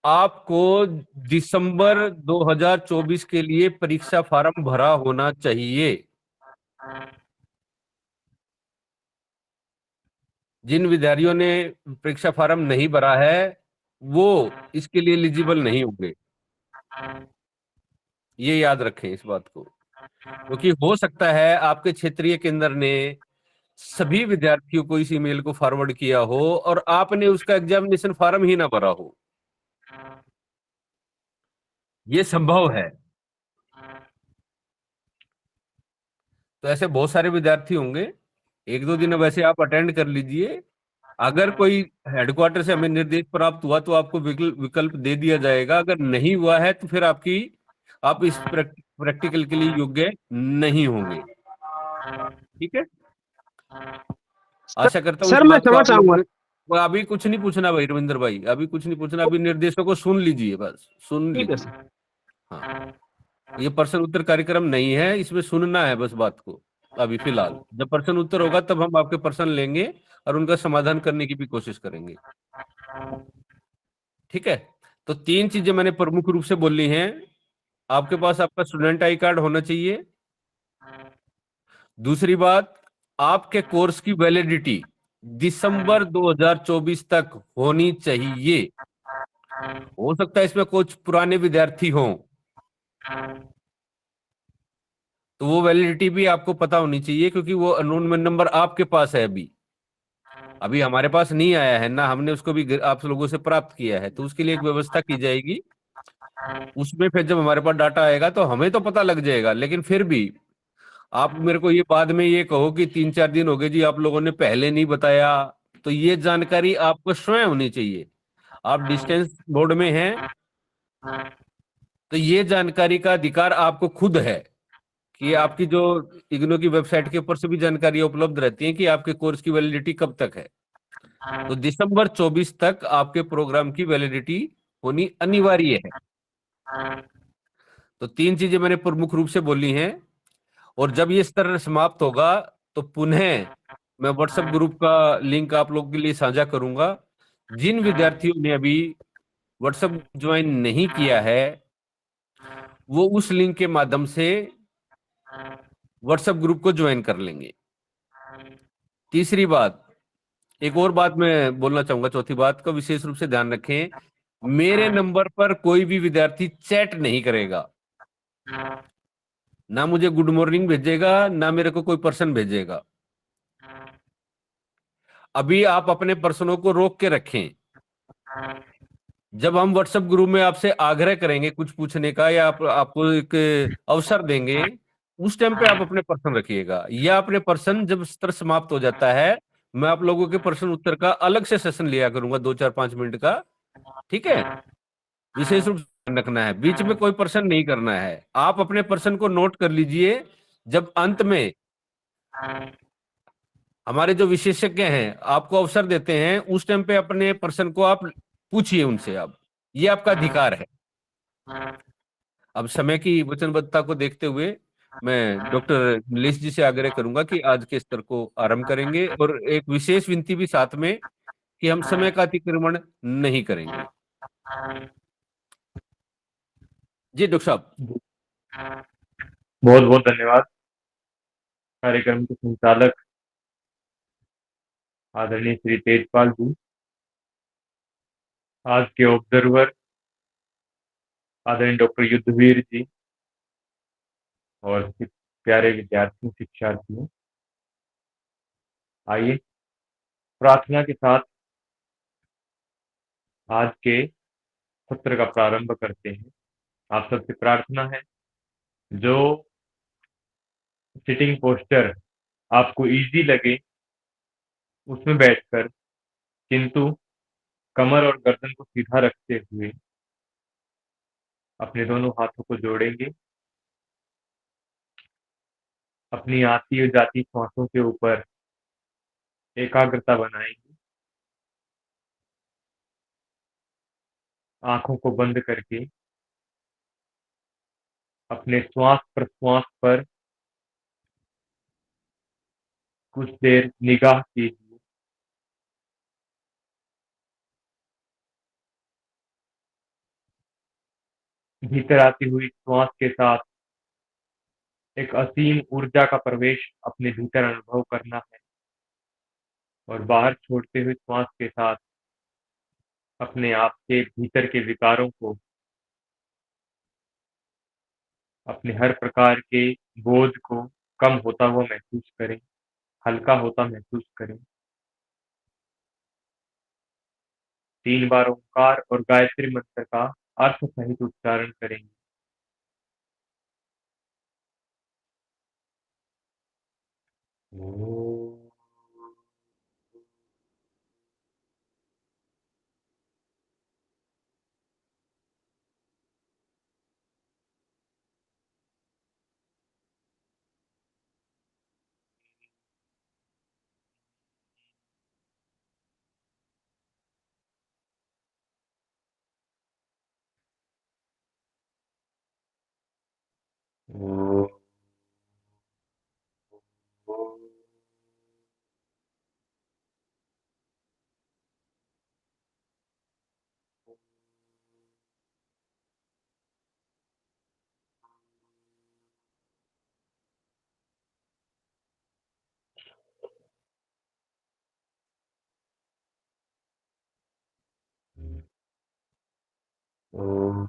आपको दिसंबर 2024 के लिए परीक्षा फार्म भरा होना चाहिए। जिन विद्यार्थियों ने परीक्षा फार्म नहीं भरा है वो इसके लिए एलिजिबल नहीं होंगे। ये याद रखें इस बात को, क्योंकि हो सकता है आपके क्षेत्रीय केंद्र ने सभी विद्यार्थियों को इस ईमेल को फॉरवर्ड किया हो और आपने उसका एग्जामिनेशन फॉर्म ही ना भरा हो। ये संभव है। तो ऐसे बहुत सारे विद्यार्थी होंगे। एक दो दिन वैसे आप अटेंड कर लीजिए। अगर कोई हेडक्वार्टर से हमें निर्देश प्राप्त हुआ तो आपको विकल्प दे दिया जाएगा। अगर नहीं हुआ है तो फिर आप इस प्रैक्टिकल के लिए योग्य नहीं होंगे। ठीक है। सर, आशा करता हूँ इस सर मैं बात को क्षमा आप लोगों चाहूंगा। ने। अभी कुछ नहीं पूछना भाई रविंद्र भाई, अभी कुछ नहीं पूछना। अभी निर्देशों को सुन लीजिए, बस सुन ठीक है लीजिए। सर। हाँ, ये प्रश्न उत्तर कार्यक्रम नहीं है, इसमें सुनना है बस बात को। अभी फिलहाल जब प्रश्न उत्तर होगा तब हम आपके प्रश्न लेंगे और उनका समाधान करने की भी कोशिश करेंगे। ठीक है। तो तीन चीजें मैंने प्रमुख रूप से बोली हैं। आपके पास आपका स्टूडेंट आई कार्ड होना चाहिए। दूसरी बात, आपके कोर्स की वैलिडिटी दिसंबर 2024 तक होनी चाहिए। हो सकता है इसमें कुछ पुराने विद्यार्थी हों, तो वो वैलिडिटी भी आपको पता होनी चाहिए, क्योंकि वो अननोन नंबर आपके पास है। अभी अभी हमारे पास नहीं आया है ना, हमने उसको भी आप लोगों से प्राप्त किया है, तो उसके लिए एक व्यवस्था की जाएगी। उसमें फिर जब हमारे पास डाटा आएगा तो हमें तो पता लग जाएगा, लेकिन फिर भी आप मेरे को ये बाद में ये कहो कि 3-4 दिन हो गए जी आप लोगों ने पहले नहीं बताया, तो ये जानकारी आपको स्वयं होनी चाहिए। आप डिस्टेंस बोर्ड में हैं तो ये जानकारी का अधिकार आपको खुद है कि आपकी जो इग्नू की वेबसाइट के ऊपर से भी जानकारी उपलब्ध रहती है कि आपके कोर्स की वैलिडिटी कब तक है। तो दिसंबर 24 तक आपके प्रोग्राम की वैलिडिटी होनी अनिवार्य है। तो तीन चीजें मैंने प्रमुख रूप से बोली हैं। और जब ये स्तर समाप्त होगा तो पुनः मैं व्हाट्सएप ग्रुप का लिंक आप लोगों के लिए साझा करूंगा। जिन विद्यार्थियों ने अभी व्हाट्सएप ज्वाइन नहीं किया है वो उस लिंक के माध्यम से व्हाट्सएप ग्रुप को ज्वाइन कर लेंगे। तीसरी बात, एक और बात मैं बोलना चाहूंगा, चौथी बात का विशेष रूप से ध्यान रखें। मेरे नंबर पर कोई भी विद्यार्थी चैट नहीं करेगा। ना मुझे गुड मॉर्निंग भेजेगा, ना मेरे को कोई पर्सन भेजेगा। अभी आप अपने पर्सनों को रोक के रखें। जब हम व्हाट्सएप ग्रुप में आपसे आग्रह करेंगे कुछ पूछने का या आपको एक अवसर देंगे, उस टाइम पे आप अपने प्रश्न रखिएगा। या अपने प्रश्न जब स्तर समाप्त हो जाता है, मैं आप लोगों के प्रश्न उत्तर का अलग से सेशन लिया करूंगा 2-4-5 मिनट का। ठीक है। विशेष रूप से ध्यान रखना है, बीच में कोई प्रश्न नहीं करना है। आप अपने प्रश्न को नोट कर लीजिए। जब अंत में हमारे जो विशेषज्ञ हैं आपको अवसर देते हैं, उस टाइम पे अपने प्रश्न को आप पूछिए उनसे। आप ये आपका अधिकार है। अब समय की वचनबद्धता को देखते हुए मैं डॉक्टर नीलेश जी से आग्रह करूंगा कि आज के स्तर को आरंभ करेंगे, और एक विशेष विनती भी साथ में कि हम समय का अतिक्रमण नहीं करेंगे। जी डॉक्टर साहब। बहुत बहुत धन्यवाद कार्यक्रम के संचालक आदरणीय श्री तेजपाल जी, आज के ऑब्जर्वर आदरणीय डॉक्टर युद्धवीर जी और प्यारे विद्यार्थियों शिक्षार्थियों। आइए प्रार्थना के साथ आज के सत्र का प्रारंभ करते हैं। आप सबसे प्रार्थना है, जो सिटिंग पोस्टर आपको इजी लगे उसमें बैठकर, किंतु कमर और गर्दन को सीधा रखते हुए अपने दोनों हाथों को जोड़ेंगे, अपनी आती और जाती श्वासों के ऊपर एकाग्रता बनाएंगे, आंखों को बंद करके अपने श्वास प्रश्वास पर कुछ देर निगाह कीजिए। भीतर आती हुई श्वास के साथ एक असीम ऊर्जा का प्रवेश अपने भीतर अनुभव करना है और बाहर छोड़ते हुए श्वास के साथ अपने आप के भीतर के विकारों को, अपने हर प्रकार के बोझ को कम होता हुआ महसूस करें, हल्का होता महसूस करें। 3 बार ओंकार और गायत्री मंत्र का अर्थ सहित उच्चारण करेंगे। ओम। ओम। ओम।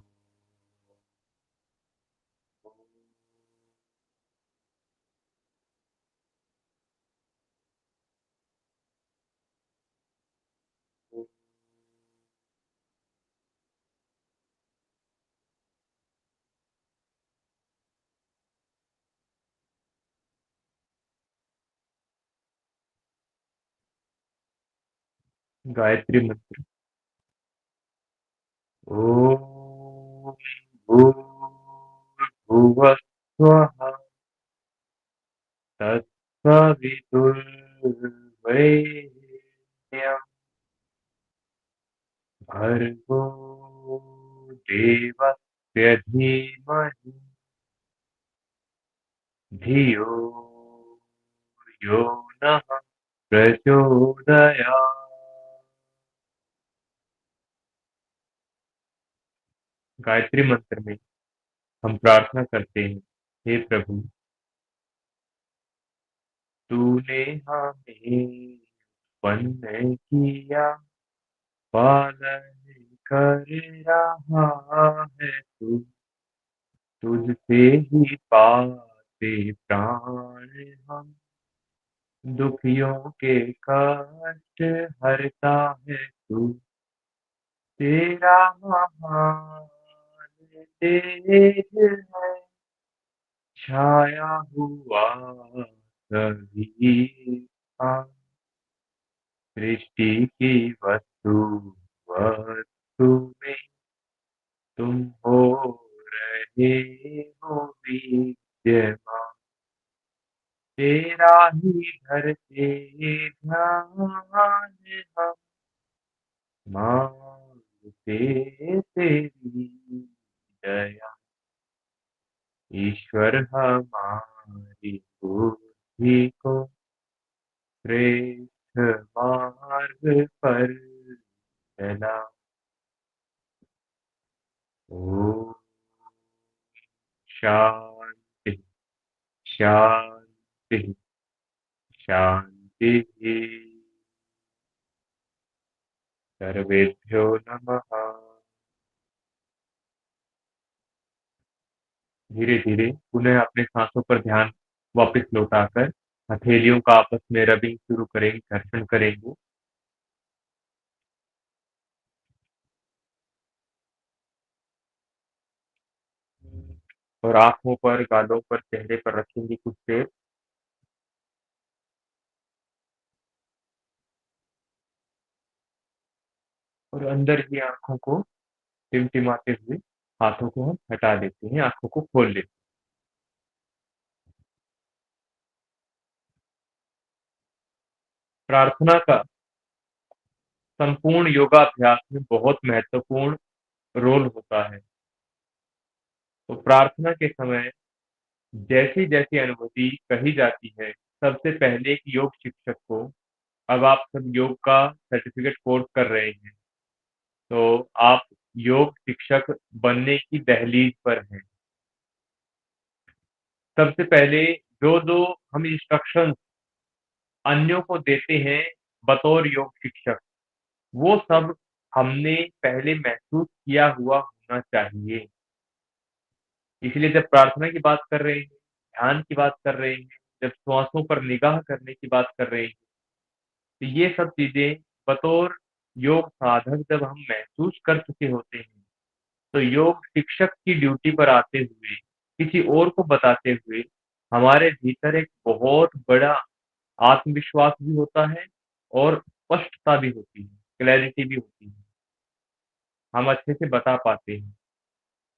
गायत्री मंत्र। ओम भूर्भुवः स्वः तत्सवितुर्वरेण्यं भर्गो देवस्य धीमहि धियो यो नः प्रचोदयात्। गायत्री मंत्र में हम प्रार्थना करते हैं, हे प्रभु, तूने हमें उत्पन्न किया, पालन कर रहा है तू, तुझसे ही पाते प्राण हम, दुखियों के कष्ट हरता है तू, तेरा महान तेज है छाया हुआ सभी का, सृष्टि की वस्तु वस्तु में तुम हो रहे हो विद्यमान, तेरा ही धरते ध्यान हम मांगते तेरी दया, ईश्वर हमारी बुद्धि को श्रेष्ठ मार्ग पर चला। ओम शांति शांति शांति। सर्वेभ्यो नमः। धीरे धीरे पुनः अपने सांसों पर ध्यान वापस लौटाकर हथेलियों का आपस में रबिंग शुरू करेंगे, घर्षण करेंगे। और आंखों पर, गालों पर, चेहरे पर रखेंगे कुछ देर। और अंदर ही आंखों को टिमटिमाते हुए हाथों को हम हटा देते हैं, आंखों को खोल लेते हैं। प्रार्थना का संपूर्ण योगाभ्यास में बहुत महत्वपूर्ण रोल होता है। तो प्रार्थना के समय जैसी जैसी अनुभूति कही जाती है, सबसे पहले एक योग शिक्षक को, अब आप सब योग का सर्टिफिकेट कोर्स कर रहे हैं, तो आप योग शिक्षक बनने की दहलीज पर हैं। सबसे पहले जो हम इंस्ट्रक्शंस अन्यों को देते हैं बतौर योग शिक्षक, वो सब हमने पहले महसूस किया हुआ होना चाहिए। इसलिए जब प्रार्थना की बात कर रहे हैं, ध्यान की बात कर रहे हैं, जब श्वासों पर निगाह करने की बात कर रहे हैं, तो ये सब चीजें बतौर योग साधक जब हम महसूस कर चुके होते हैं, तो योग शिक्षक की ड्यूटी पर आते हुए, किसी और को बताते हुए, हमारे भीतर एक बहुत बड़ा आत्मविश्वास भी होता है और स्पष्टता भी होती है, क्लैरिटी भी होती है। हम अच्छे से बता पाते हैं।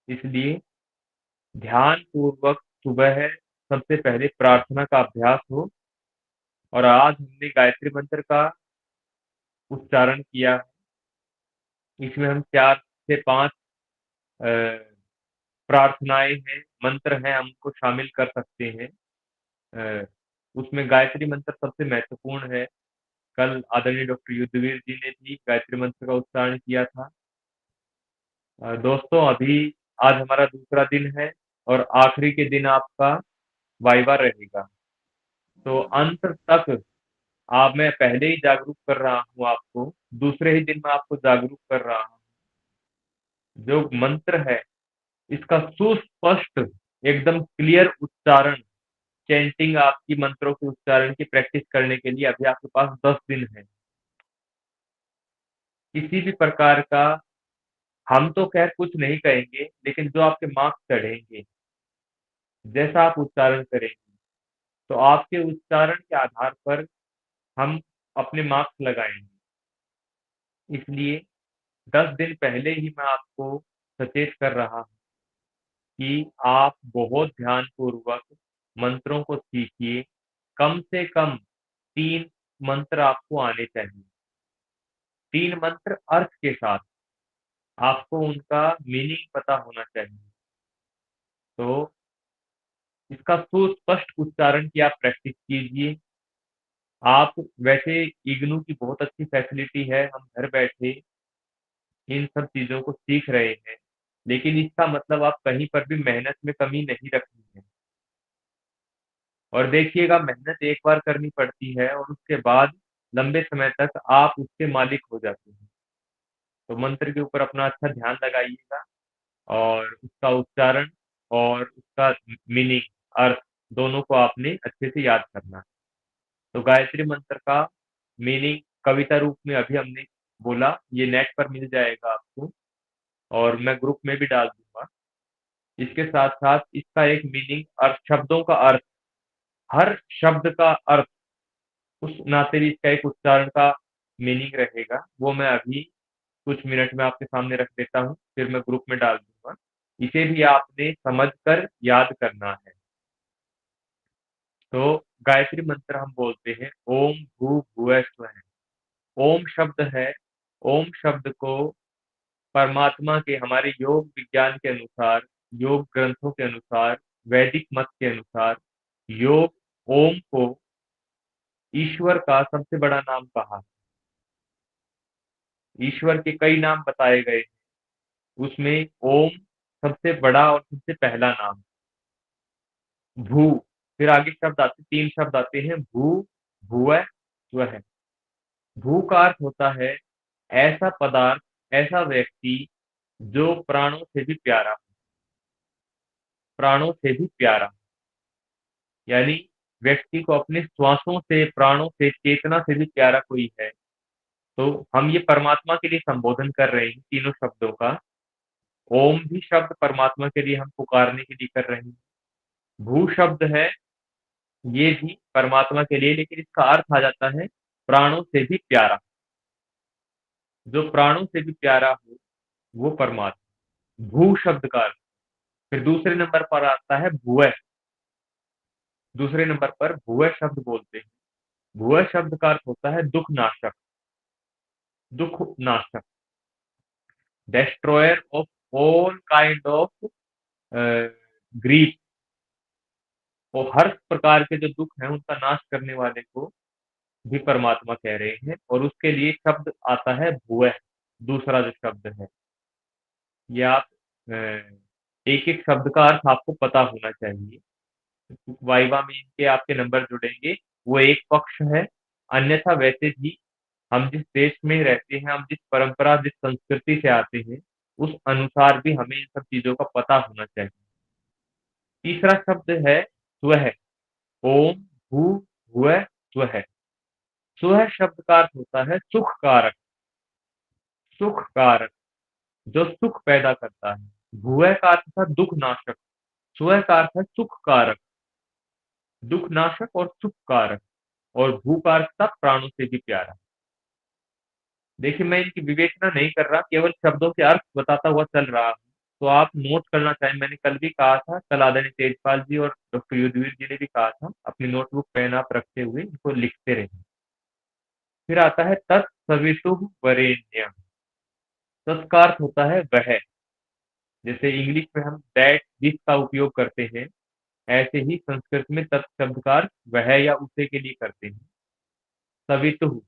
इसलिए ध्यान पूर्वक सुबह सबसे पहले प्रार्थना का अभ्यास हो, और आज हमने गायत्री मंत्र का उच्चारण किया। इसमें हम 4 से 5 अ, प्रार्थनाएँ हैं, मंत्र हैं, हम उनको शामिल कर सकते हैं। अ, उसमें गायत्री मंत्र सबसे महत्वपूर्ण है। कल आदरणीय डॉक्टर युद्धवीर जी ने भी गायत्री मंत्र का उच्चारण किया था। दोस्तों, अभी आज हमारा दूसरा दिन है और आखिरी के दिन आपका वाइवा रहेगा। तो अंत तक मैं पहले ही जागरूक कर रहा हूँ आपको, दूसरे ही दिन मैं आपको जागरूक कर रहा हूँ। जो मंत्र है, इसका सुस्पष्ट एकदम क्लियर उच्चारण, चैंटिंग आपकी मंत्रों के उच्चारण की प्रैक्टिस करने के लिए अभी आपके पास 10 दिन है। किसी भी प्रकार का हम तो खैर कुछ नहीं कहेंगे, लेकिन जो आपके मार्क्स चढ़ेंगे, जैसा आप उच्चारण करेंगे, तो आपके उच्चारण के आधार पर हम अपने मार्क्स लगाएँगे। इसलिए 10 दिन पहले ही मैं आपको सचेत कर रहा हूँ कि आप बहुत ध्यानपूर्वक मंत्रों को सीखिए। कम से कम 3 मंत्र आपको आने चाहिए। 3 मंत्र अर्थ के साथ, आपको उनका मीनिंग पता होना चाहिए। तो इसका सुस्पष्ट उच्चारण की आप प्रैक्टिस कीजिए। आप वैसे इग्नू की बहुत अच्छी फैसिलिटी है, हम घर बैठे इन सब चीज़ों को सीख रहे हैं, लेकिन इसका मतलब आप कहीं पर भी मेहनत में कमी नहीं रखनी है। और देखिएगा, मेहनत एक बार करनी पड़ती है और उसके बाद लंबे समय तक आप उसके मालिक हो जाते हैं। तो मंत्र के ऊपर अपना अच्छा ध्यान लगाइएगा और उसका उच्चारण और उसका मीनिंग, अर्थ, दोनों को आपने अच्छे से याद करना है। तो गायत्री मंत्र का मीनिंग कविता रूप में अभी हमने बोला, ये नेट पर मिल जाएगा आपको और मैं ग्रुप में भी डाल दूँगा। इसके साथ-साथ इसका एक मीनिंग, अर्थ, शब्दों का अर्थ, हर शब्द का अर्थ, उस नाते भी इसका एक उच्चारण का मीनिंग रहेगा। वो मैं अभी कुछ मिनट में आपके सामने रख देता हूँ, फिर मैं ग्रुप में डाल दूँगा। इसे भी आपने समझकर याद करना है। तो गायत्री मंत्र हम बोलते हैं ओम भूर्भुवः स्वः। ओम शब्द है, ओम शब्द को परमात्मा के, हमारे योग विज्ञान के अनुसार, योग ग्रंथों के अनुसार, वैदिक मत के अनुसार, योग ओम को ईश्वर का सबसे बड़ा नाम कहा। ईश्वर के कई नाम बताए गए, उसमें ओम सबसे बड़ा और सबसे पहला नाम। भू, फिर आगे शब्द आते, 3 शब्द आते हैं, भू, भुवः, स्वः। भू का अर्थ होता है ऐसा पदार्थ, ऐसा व्यक्ति जो प्राणों से भी प्यारा हो, प्राणों से भी प्यारा, यानी व्यक्ति को अपने श्वासों से, प्राणों से, चेतना से भी प्यारा कोई है, तो हम ये परमात्मा के लिए संबोधन कर रहे हैं तीनों शब्दों का। ओम भी शब्द परमात्मा के लिए हम पुकारने के लिए कर रहे हैं। भू शब्द है, ये भी परमात्मा के लिए, लेकिन इसका अर्थ आ जाता है प्राणों से भी प्यारा। जो प्राणों से भी प्यारा हो, वो परमात्मा। भू शब्द का अर्थ। फिर दूसरे नंबर पर आता है भुवः। दूसरे नंबर पर भुवः शब्द बोलते हैं। भुवः शब्द का अर्थ होता है दुःख नाशक, दुःख नाशक, destroyer of all kind of grief। और हर प्रकार के जो दुःख हैं उनका नाश करने वाले को भी परमात्मा कह रहे हैं, और उसके लिए शब्द आता है भुवः, दूसरा जो शब्द है। ये आप एक एक शब्द का अर्थ आपको पता होना चाहिए। वाइवा में इनके आपके नंबर जुड़ेंगे, वो एक पक्ष है। अन्यथा वैसे भी हम जिस देश में रहते हैं, हम जिस परंपरा, जिस संस्कृति से आते हैं, उस अनुसार भी हमें इन सब चीज़ों का पता होना चाहिए। तीसरा शब्द है स्वः। ओम भू भुवः स्वः। स्वः शब्द का अर्थ होता है सुख कारक। सुख कारक, जो सुख पैदा करता है। भुवः का अर्थ था दुख नाशक। स्वः का अर्थ है सुख कारक, दुख नाशक और सुख कारक। और भू का अर्थ था प्राणों से भी प्यारा। देखिए, मैं इनकी विवेचना नहीं कर रहा, केवल शब्दों के अर्थ बताता हुआ चल रहा हूँ। तो आप नोट करना चाहें, मैंने कल भी कहा था, कल आदरणीय तेजपाल जी और डॉक्टर युद्धवीर जी ने भी कहा था, अपनी नोटबुक पेन आप रखते हुए इनको लिखते रहें। फिर आता है तत्सवितुः वरेण्यम। तत् का अर्थ होता है वह। जैसे इंग्लिश में हम दैट, दिस का उपयोग करते हैं, ऐसे ही संस्कृत में तत् शब्द का अर्थ वह या उसे के लिए करते हैं। सवितुः,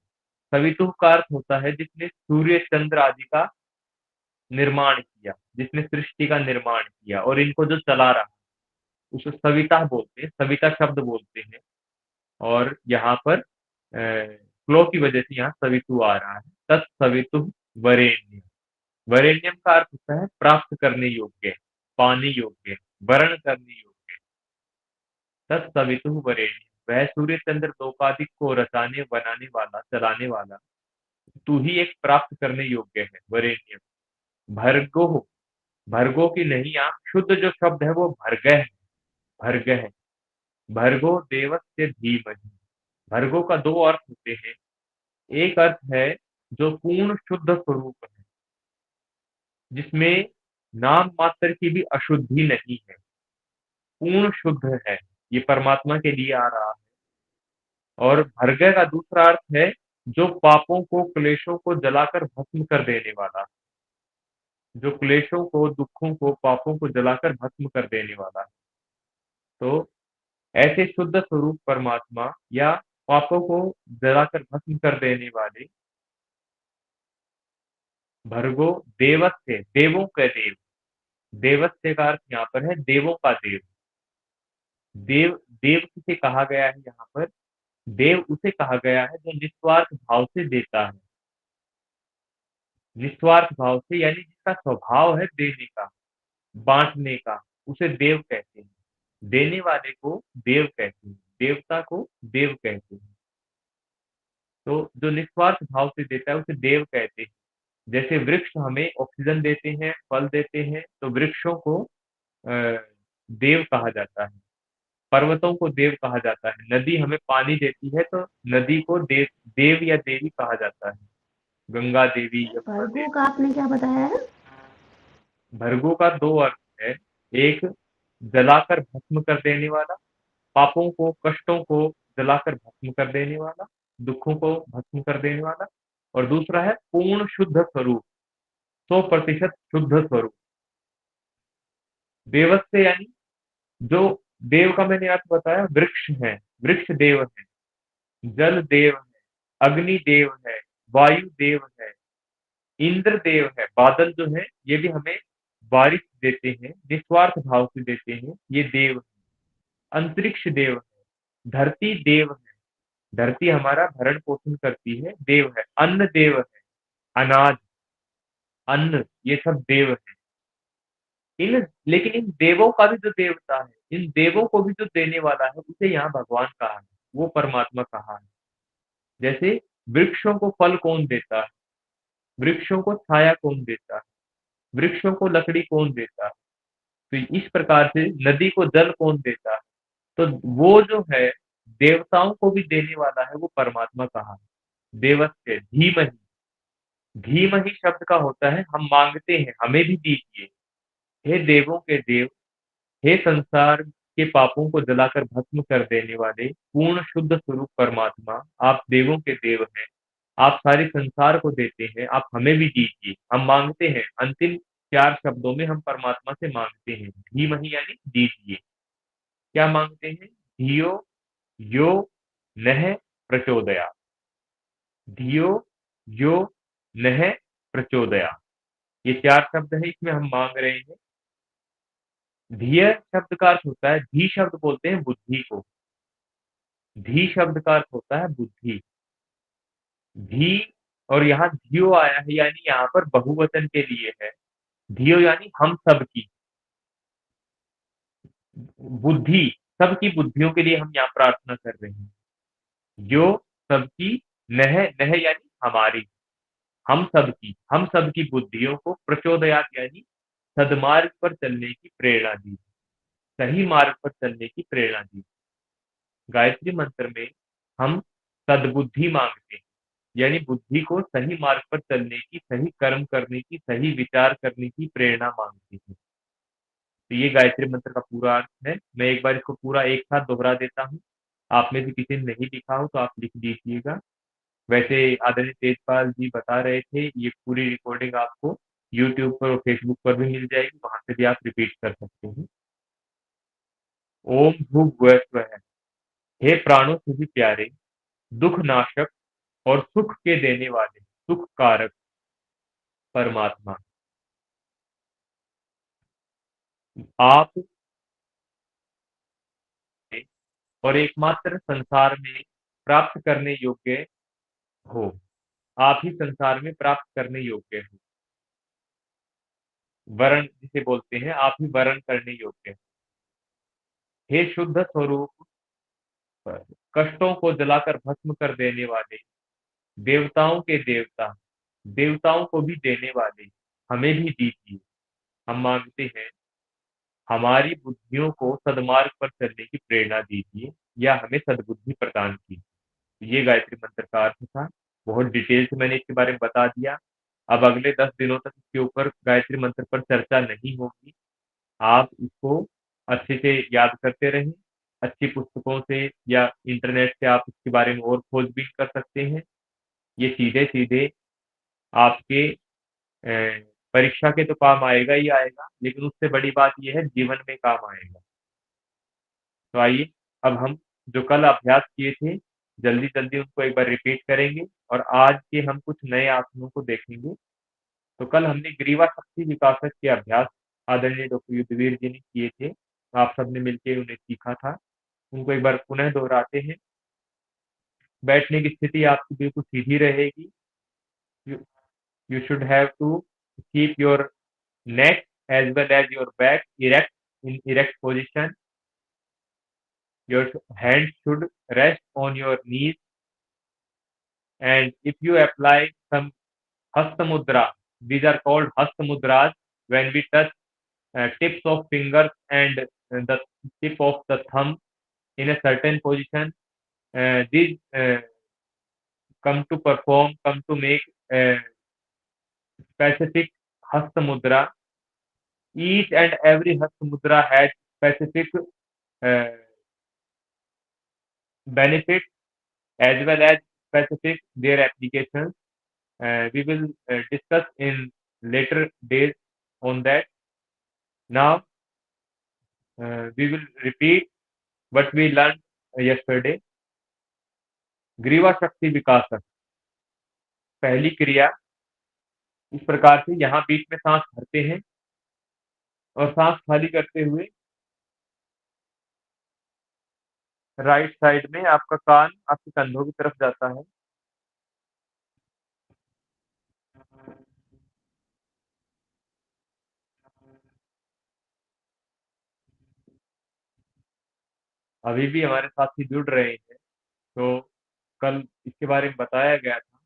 सवितुः का अर्थ होता है जिसने सूर्य चंद्र आदि का निर्माण किया, जिसने सृष्टि का निर्माण किया और इनको जो चला रहा, उसे सविता बोलते हैं, सविता शब्द बोलते हैं। और यहाँ पर क्लो की वजह से यहाँ सवितु आ रहा है। तत्सवितु वरेण्यम। वरेण्यम का अर्थ होता है प्राप्त करने योग्य, पाने योग्य, वर्ण करने योग्य। तत्सवितु वरेण्यम, वह सूर्य चंद्र लोकादिक को रचाने, बनाने वाला, चलाने वाला, तू ही एक प्राप्त करने योग्य है। वरेण्यम। भर्गो, भर्गो की नहीं, यहाँ शुद्ध जो शब्द है वो भर्ग है। भर्ग है। भर्गो देवस्य धीमहि। भर्गो का दो अर्थ होते हैं। एक अर्थ है जो पूर्ण शुद्ध स्वरूप है, जिसमें नाम मात्र की भी अशुद्धि नहीं है, पूर्ण शुद्ध है, ये परमात्मा के लिए आ रहा है। और भर्ग का दूसरा अर्थ है जो पापों को, क्लेशों को जलाकर भस्म कर देने वाला, जो क्लेशों को, दुखों को, पापों को जलाकर भस्म कर देने वाला। तो ऐसे शुद्ध स्वरूप परमात्मा या पापों को जलाकर भस्म कर देने वाले भर्गो देवस्य, देवों का देव। देवस्य का अर्थ यहाँ पर है देवों का देव। देव, देव किसे कहा गया है यहाँ पर? देव उसे कहा गया है जो निस्वार्थ भाव से देता है। निस्वार्थ भाव से, यानी जिसका स्वभाव है देने का, बांटने का, उसे देव कहते हैं। देने वाले को देव कहते हैं, देवता को देव कहते हैं। तो जो निस्वार्थ भाव से देता है उसे देव कहते हैं। जैसे वृक्ष हमें ऑक्सीजन देते हैं, फल देते हैं, तो वृक्षों को देव कहा जाता है। पर्वतों को देव कहा जाता है। नदी हमें पानी देती है तो नदी को देव, देव या देवी कहा जाता है। गंगा देवी, यमुना भर्गो देवी। का आपने क्या बताया है? भर्गो का दो अर्थ है। एक जलाकर भस्म कर देने वाला, पापों को, कष्टों को जलाकर भस्म कर देने वाला, दुखों को भस्म कर देने वाला। और दूसरा है पूर्ण शुद्ध स्वरूप, 100% शुद्ध स्वरूप। देवस्य यानी जो देव का मैंने अर्थ बताया, वृक्ष है, वृक्ष देव है, जल देव है, अग्नि देव है, वायु देव है, इंद्र देव है। बादल जो है ये भी हमें बारिश देते हैं, निस्वार्थ भाव से देते हैं, ये देव है। अंतरिक्ष देव है, धरती देव है, धरती हमारा भरण पोषण करती है, देव है। अन्न देव है, अनाज, अन्न, ये सब देव है। इन, लेकिन इन देवों का भी जो देवता है, इन देवों को भी जो देने वाला है, उसे यहाँ भगवान कहा है, वो परमात्मा कहा है। जैसे वृक्षों को फल कौन देता है, वृक्षों को छाया कौन देता है, वृक्षों को लकड़ी कौन देता है, तो इस प्रकार से नदी को जल कौन देता है। तो वो जो है देवताओं को भी देने वाला है, वो परमात्मा कहा है। देवस्य धीमहि। धीमहि शब्द का होता है हम मांगते हैं, हमें भी दीजिए। हे देवों के देव, हे संसार के पापों को जलाकर भस्म कर देने वाले पूर्ण शुद्ध स्वरूप परमात्मा, आप देवों के देव हैं। आप सारे संसार को देते हैं, आप हमें भी दीजिए, हम मांगते हैं। अंतिम चार शब्दों में हम परमात्मा से मांगते हैं, धीमहि यानी दीजिए। क्या मांगते हैं? धियो यो नः प्रचोदयात्। धियो यो नः प्रचोदयात्। ये 4 शब्द है, इसमें हम मांग रहे हैं। धिय शब्द का अर्थ होता है, धी शब्द बोलते हैं बुद्धि को। धी शब्द का अर्थ होता है बुद्धि। धी और यहाँ धियो आया है, यानी यहाँ पर बहुवचन के लिए है। धियो यानी हम सब की बुद्धि, सबकी बुद्धियों के लिए हम यहाँ प्रार्थना कर रहे हैं। जो सबकी नह, नह यानी हमारी, हम सबकी बुद्धियों को प्रचोदयात यानी सदमार्ग पर चलने की प्रेरणा दी, सही मार्ग पर चलने की प्रेरणा दी। गायत्री मंत्र में हम सद्बुद्धि मांगते हैं, यानी बुद्धि को सही मार्ग पर चलने की, सही कर्म करने की, सही विचार करने की प्रेरणा मांगते हैं। तो ये गायत्री मंत्र का पूरा अर्थ है। मैं एक बार इसको पूरा एक साथ दोहरा देता हूँ, आप में से किसी ने नहीं लिखा हो तो आप लिख दीजिएगा। वैसे आदरणीय तेजपाल जी बता रहे थे, ये पूरी रिकॉर्डिंग आपको यूट्यूब पर और फेसबुक पर भी मिल जाएगी, वहां से भी आप रिपीट कर सकते हैं। ओम भूर्भुवः स्वः। हे प्राणों से भी प्यारे, दुख नाशक और सुख के देने वाले, सुख कारक परमात्मा, आप और एकमात्र संसार में प्राप्त करने योग्य हो। आप ही संसार में प्राप्त करने योग्य हो। वरण जिसे बोलते हैं, आप ही वरण करने योग्य हो। हे शुद्ध स्वरूप, कष्टों को जलाकर भस्म कर देने वाले, देवताओं के देवता, देवताओं को भी देने वाले, हमें भी दीजिए। हम मांगते हैं, हमारी बुद्धियों को सदमार्ग पर चलने की प्रेरणा दीजिए, या हमें सद्बुद्धि प्रदान कीजिए। ये गायत्री मंत्र का अर्थ था। बहुत डिटेल से मैंने इसके बारे में बता दिया। अब अगले 10 दिनों तक इसके ऊपर गायत्री मंत्र पर चर्चा नहीं होगी। आप इसको अच्छे से याद करते रहें। अच्छी पुस्तकों से या इंटरनेट से आप इसके बारे में और खोजबीन कर सकते हैं। ये सीधे सीधे आपके परीक्षा के तो काम आएगा ही आएगा, लेकिन उससे बड़ी बात यह है जीवन में काम आएगा। तो आइए, अब हम जो कल अभ्यास किए थे, जल्दी जल्दी उनको एक बार रिपीट करेंगे और आज के हम कुछ नए आसनों को देखेंगे। तो कल हमने ग्रीवा शक्ति विकासक के अभ्यास आदरणीय डॉक्टर युद्धवीर जी ने किए थे। आप सबने मिलकर उन्हें सीखा था। उनको एक बार पुनः दोहराते हैं। बैठने की स्थिति आपकी बिल्कुल सीधी रहेगी। You should have to keep your neck as well as your back erect, in erect position. Your hands should rest on your knees, and if you apply some hasta mudra, these are called hasta mudras. When we touch tips of fingers and the tip of the thumb in a certain position, these come to make specific hasta mudra. Each and every hasta mudra has specific uh, benefits as well as specific their applications. We will discuss in later days on that. Now we will repeat what we learned yesterday. ग्रीवा शक्ति विकासक। पहली क्रिया इस प्रकार से, यहाँ बीच में सांस भरते हैं और सांस खाली करते हुए राइट साइड में आपका कान आपके कंधों की तरफ जाता है। अभी भी हमारे साथी जुड़ रहे हैं, तो कल इसके बारे में बताया गया था।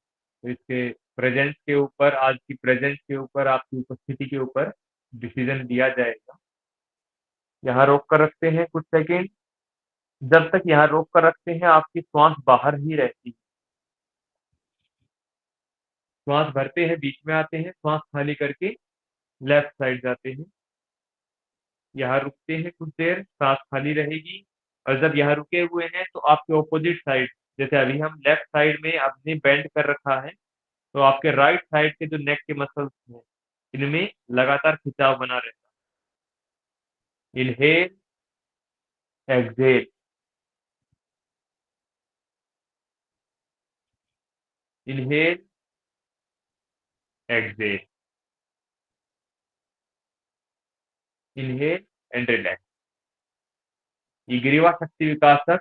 तो इसके प्रेजेंस के ऊपर, आज की प्रेजेंस के ऊपर, आपकी उपस्थिति के ऊपर डिसीजन दिया जाएगा। यहाँ रोक कर रखते हैं कुछ सेकेंड। जब तक यहाँ रोक कर रखते हैं आपकी श्वास बाहर ही रहती है। श्वास भरते हैं, बीच में आते हैं, श्वास खाली करके लेफ्ट साइड जाते हैं। यहाँ रुकते हैं कुछ देर, सांस खाली रहेगी। और जब यहाँ रुके हुए हैं तो आपके ऑपोजिट साइड, जैसे अभी हम लेफ्ट साइड में आपने बेंड कर रखा है, तो आपके राइट साइड के जो नेक के मसल्स हैं, इनमें लगातार खिंचाव बना रहता है। Inhale, exhale, inhale, exhale. Inhale and relax. ये ग्रीवा शक्ति विकासक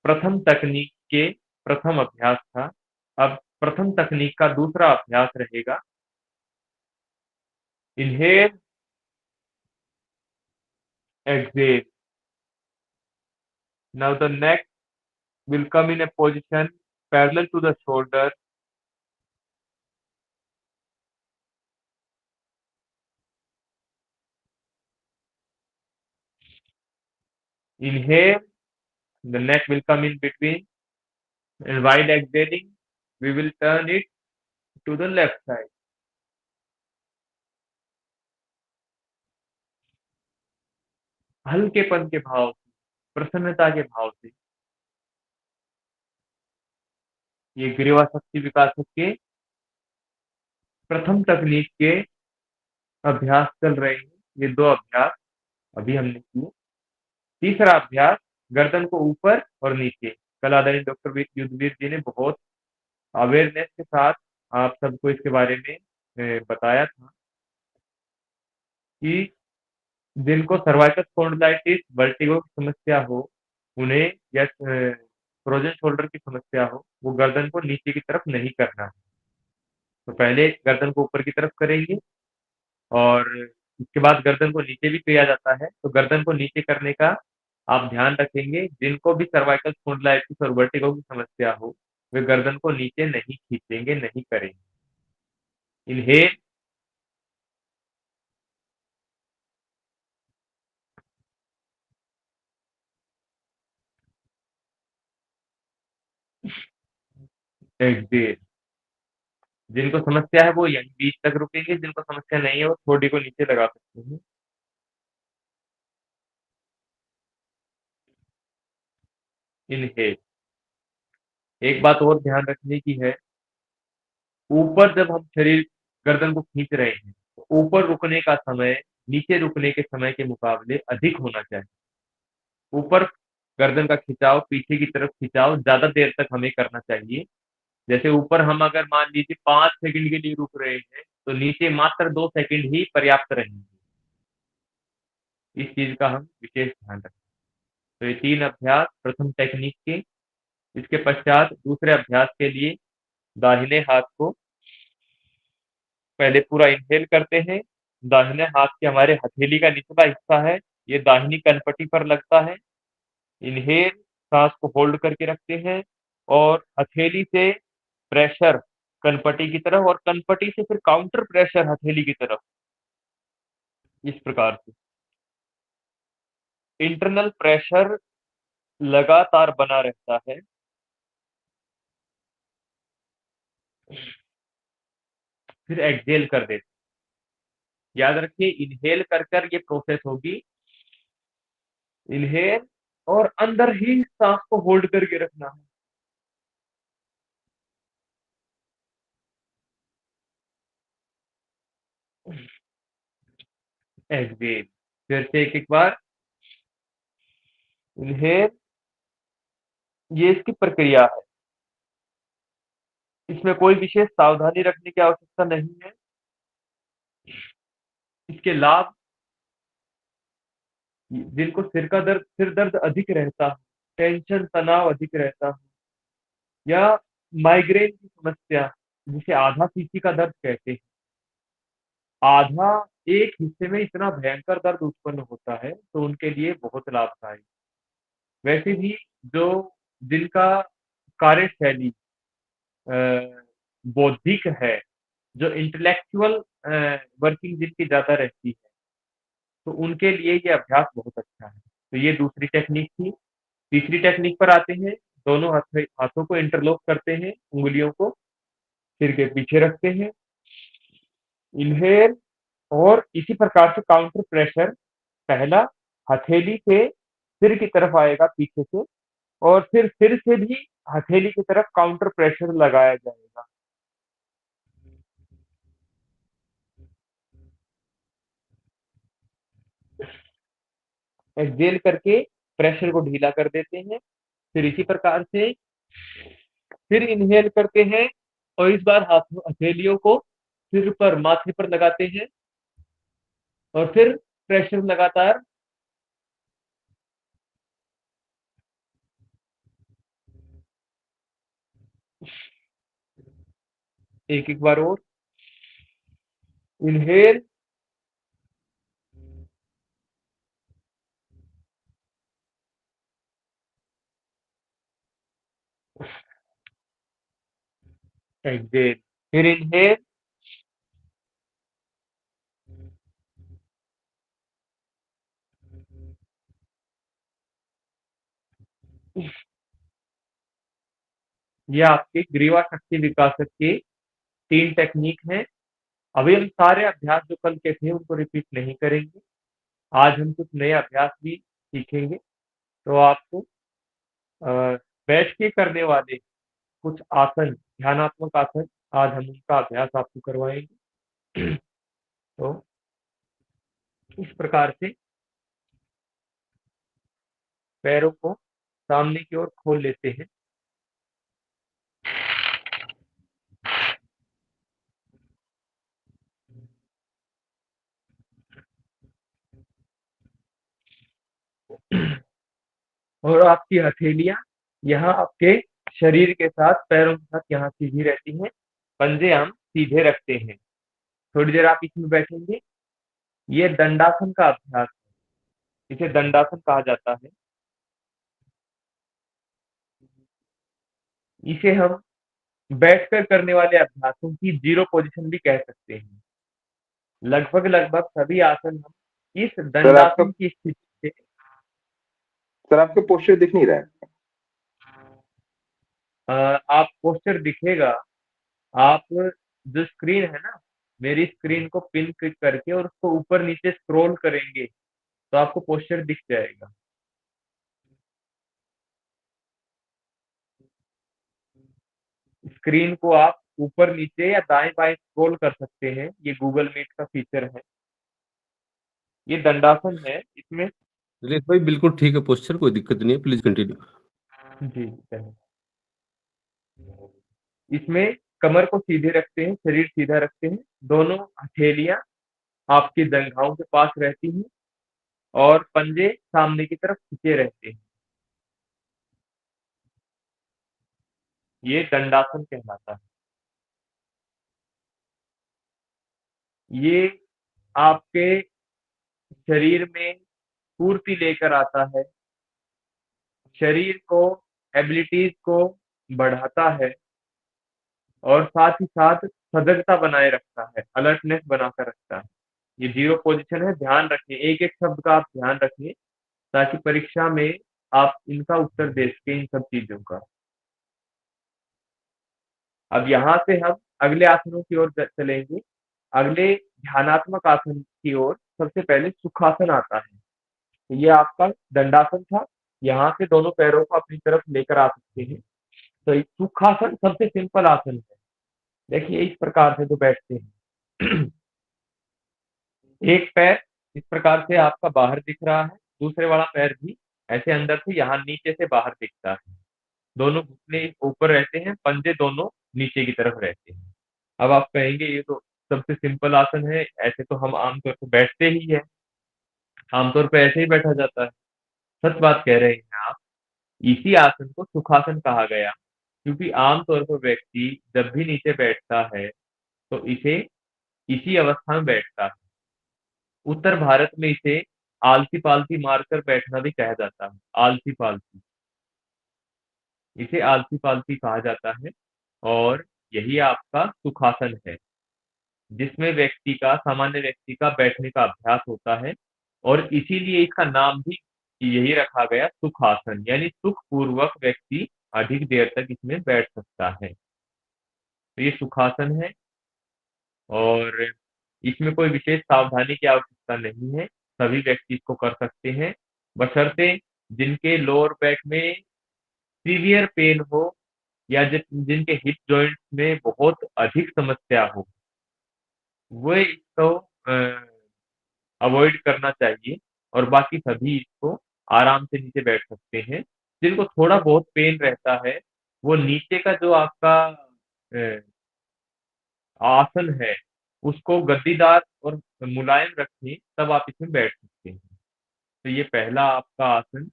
प्रथम तकनीक के प्रथम अभ्यास था। अब प्रथम तकनीक का दूसरा अभ्यास रहेगा। Inhale, exhale. Now the neck will come in a position parallel to the shoulder. Inhale, the neck will come in between, and while exhaling, we will turn it to the left side. हल्केपन के भाव से, प्रसन्नता के भाव से ये ग्रीवा शक्ति विकासक के प्रथम तकनीक के अभ्यास चल रहे हैं। ये दो अभ्यास अभी हमने किए। तीसरा अभ्यास गर्दन को ऊपर और नीचे। कल आदरणीय डॉक्टर युद्धवीर जी ने बहुत अवेयरनेस के साथ आप सबको इसके बारे में बताया था कि जिनको सर्वाइकल स्पॉन्डिलाइटिस, वर्टिगो की समस्या हो, उन्हें या फ्रोजन शोल्डर की समस्या हो, वो गर्दन को नीचे की तरफ नहीं करना है। तो पहले गर्दन को ऊपर की तरफ करेंगे और इसके बाद गर्दन को नीचे भी किया जाता है। तो गर्दन को नीचे करने का आप ध्यान रखेंगे। जिनको भी सर्वाइकल स्पॉन्डिलाइटिस और वर्टिगो की समस्या हो, वे गर्दन को नीचे नहीं खींचेंगे, नहीं करेंगे। Inhale, exhale. जिनको समस्या है वो यहीं बीच तक रुकेंगे, जिनको समस्या नहीं है वो थोड़ी को नीचे लगा सकते हैं। इनहेल। एक बात और ध्यान रखने की है, ऊपर जब हम शरीर गर्दन को खींच रहे हैं तो ऊपर रुकने का समय नीचे रुकने के समय के मुकाबले अधिक होना चाहिए। ऊपर गर्दन का खिंचाव, पीछे की तरफ खिंचाव ज्यादा देर तक हमें करना चाहिए। जैसे ऊपर हम अगर मान लीजिए 5 सेकंड के लिए रुक रहे हैं तो नीचे मात्र 2 सेकंड ही पर्याप्त रहेंगे। इस चीज का हम विशेष ध्यान रखें। तो ये 3 अभ्यास प्रथम टेक्निक के। इसके पश्चात दूसरे अभ्यास के लिए दाहिने हाथ को पहले पूरा इनहेल करते हैं। दाहिने हाथ के हमारे हथेली का निचला हिस्सा है, ये दाहिनी कनपटी पर लगता है। इनहेल, सांस को होल्ड करके रखते हैं और हथेली से प्रेशर कनपटी की तरफ और कनपटी से फिर काउंटर प्रेशर हथेली की तरफ। इस प्रकार से इंटरनल प्रेशर लगातार बना रहता है। फिर एक्सहेल कर देते। याद रखिए, इनहेल कर कर ये प्रोसेस होगी। इनहेल और अंदर ही सांस को होल्ड करके रखना है। एक्सहेल। फिर से एक बार इनहेल। ये इसकी प्रक्रिया है, इसमें कोई विशेष सावधानी रखने की आवश्यकता नहीं है। इसके लाभ, जिनको सिर दर्द अधिक रहता है, टेंशन तनाव अधिक रहता है, या माइग्रेन की समस्या जिसे आधा सीसी का दर्द कहते हैं, आधा एक हिस्से में इतना भयंकर दर्द उत्पन्न होता है, तो उनके लिए बहुत लाभदायक। वैसे भी जो जिनका कार्यशैली बौद्धिक है, जो इंटेलेक्चुअल वर्किंग जिनकी ज्यादा रहती है, तो उनके लिए ये अभ्यास बहुत अच्छा है। तो ये दूसरी टेक्निक थी। तीसरी टेक्निक पर आते हैं। दोनों हाथों को इंटरलॉक करते हैं, उंगलियों को सिर के पीछे रखते हैं। इनहेल और इसी प्रकार से काउंटर प्रेशर पहला हथेली से सिर की तरफ आएगा पीछे से, और फिर सिर से भी हथेली की तरफ काउंटर प्रेशर लगाया जाएगा। एक्सहेल करके प्रेशर को ढीला कर देते हैं। फिर इसी प्रकार से फिर इनहेल करते हैं और इस बार हथेलियों को सिर पर, माथे पर लगाते हैं और फिर प्रेशर लगातार एक बार और इनहेल एक्सेल, फिर इनहेल ये आपके ग्रीवा शक्ति विकासक के 3 टेक्निक हैं। अभी हम सारे अभ्यास जो कल के थे उनको रिपीट नहीं करेंगे। आज हम कुछ नए अभ्यास भी सीखेंगे। तो आपको बैठ के करने वाले कुछ आसन, ध्यानात्मक आसन, आज हम उनका अभ्यास आपको करवाएंगे। तो इस प्रकार से पैरों को सामने की ओर खोल लेते हैं। और आपकी हथेलियां यहाँ आपके शरीर के साथ, पैरों के साथ यहाँ सीधी रहती हैं। पंजे हम सीधे रखते हैं। थोड़ी देर आप इसमें बैठेंगे। ये दंडासन का अभ्यास है, इसे दंडासन कहा जाता है। इसे हम बैठकर करने वाले अभ्यासों की जीरो पोजीशन भी कह सकते हैं। लगभग लगभग सभी आसन हम इस सर आपका दंडासन की स्थिति से सर आपका पोस्टर दिख नहीं रहा है। आप पोस्टर दिखेगा। आप जो स्क्रीन है ना, मेरी स्क्रीन को पिन क्लिक करके और उसको ऊपर नीचे स्क्रॉल करेंगे तो आपको पोस्टर दिख जाएगा। स्क्रीन को आप ऊपर नीचे या दाएं बाएं स्क्रॉल कर सकते हैं। ये गूगल मीट का फीचर है। ये दंडासन है। इसमें दिनेश भाई बिल्कुल ठीक है, पोस्चर कोई दिक्कत नहीं है, प्लीज कंटिन्यू। जी इसमें कमर को सीधे रखते हैं, शरीर सीधा रखते हैं, दोनों हथेलियां आपकी जंघाओं के पास रहती हैं और पंजे सामने की तरफ खींचे रहते हैं। ये दंडासन कहलाता है। ये आपके शरीर में फुर्ती लेकर आता है, शरीर को, एबिलिटीज को बढ़ाता है और साथ ही साथ सजगता बनाए रखता है, अलर्टनेस बनाकर रखता है। ये जीरो पोजीशन है, ध्यान रखिए, एक एक शब्द का आप ध्यान रखिए ताकि परीक्षा में आप इनका उत्तर दे सकें, इन सब चीजों का। अब यहाँ से हम अगले आसनों की ओर चलेंगे। अगले ध्यानात्मक आसन की ओर सबसे पहले सुखासन आता है। तो ये आपका दंडासन था। यहाँ से दोनों पैरों को अपनी तरफ लेकर आ सकते हैं। तो ये सुखासन सबसे सिंपल आसन है। देखिए इस प्रकार से जो बैठते हैं, एक पैर इस प्रकार से आपका बाहर दिख रहा है, दूसरे वाला पैर भी ऐसे अंदर से यहाँ नीचे से बाहर दिखता है। दोनों घुटने ऊपर रहते हैं, पंजे दोनों नीचे की तरफ रहते हैं। अब आप कहेंगे ये तो सबसे सिंपल आसन है, ऐसे तो हम आमतौर पर बैठते ही है, आमतौर पर ऐसे ही बैठा जाता है। सच बात कह रहे हैं आप। इसी आसन को सुखासन कहा गया क्योंकि आमतौर पर व्यक्ति जब भी नीचे बैठता है तो इसे इसी अवस्था में बैठता है। उत्तर भारत में इसे आलसी पालती मारकर बैठना भी कहा जाता है। आलसी पालती, इसे आलसी पालती कहा जाता है। और यही आपका सुखासन है जिसमें व्यक्ति का, सामान्य व्यक्ति का बैठने का अभ्यास होता है और इसीलिए इसका नाम भी यही रखा गया, सुखासन, यानी सुख पूर्वक व्यक्ति अधिक देर तक इसमें बैठ सकता है। तो ये सुखासन है और इसमें कोई विशेष सावधानी की आवश्यकता नहीं है, सभी व्यक्ति इसको कर सकते हैं, बशर्ते जिनके लोअर बैक में सीवियर पेन हो या जिनके हिप जॉइंट में बहुत अधिक समस्या हो, वो इसको अवॉइड करना चाहिए और बाकी सभी इसको आराम से नीचे बैठ सकते हैं। जिनको थोड़ा बहुत पेन रहता है वो नीचे का जो आपका आसन है उसको गद्दीदार और मुलायम रखें तब आप इसमें बैठ सकते हैं। तो ये पहला आपका आसन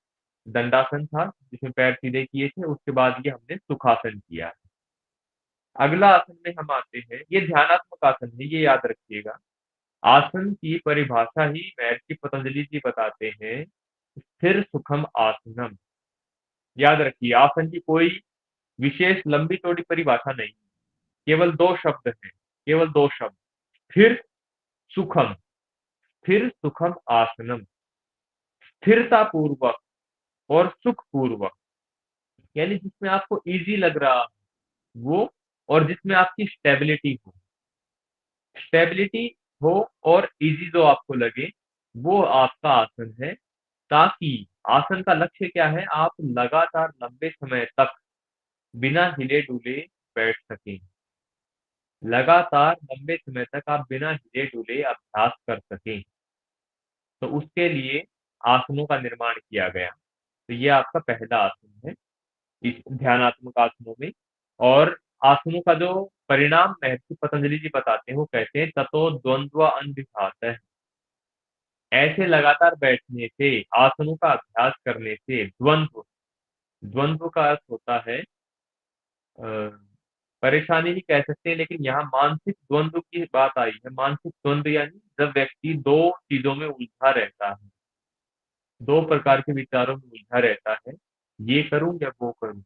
दंडासन था जिसमें पैर सीधे किए थे, उसके बाद ये हमने सुखासन किया। अगला आसन में हम आते हैं, ये ध्यानात्मक आसन है, ये याद रखिएगा। आसन की परिभाषा ही महर्षि पतंजलि जी बताते हैं, स्थिर सुखम आसनम। याद रखिए, आसन की कोई विशेष लंबी चौड़ी परिभाषा नहीं, केवल दो शब्द हैं, केवल दो शब्द, स्थिर सुखम। स्थिर सुखम आसनम, स्थिरता पूर्वक और सुख पूर्वक, यानी जिसमें आपको इजी लग रहा है वो, और जिसमें आपकी स्टेबिलिटी हो, स्टेबिलिटी हो और इजी जो आपको लगे, वो आपका आसन है। ताकि आसन का लक्ष्य क्या है, आप लगातार लंबे समय तक बिना हिले डुले बैठ सकें। लगातार लंबे समय तक आप बिना हिले डुले अभ्यास कर सकें, तो उसके लिए आसनों का निर्माण किया गया। तो ये आपका पहला आसन है इस ध्यानात्मक आसनों में। और आसनों का जो परिणाम महर्षि पतंजलि जी बताते हैं, वो कहते हैं ततो द्वंद्व अनभिघात है। ऐसे लगातार बैठने से, आसनों का अभ्यास करने से द्वंद्व, द्वंद्व का अर्थ होता है परेशानी भी कह सकते हैं, लेकिन यहाँ मानसिक द्वंद्व की बात आई है। मानसिक द्वंद्व यानी जब व्यक्ति दो चीजों में उलझा रहता है, दो प्रकार के विचारों में उलझा रहता है, ये करूं या वो करूं।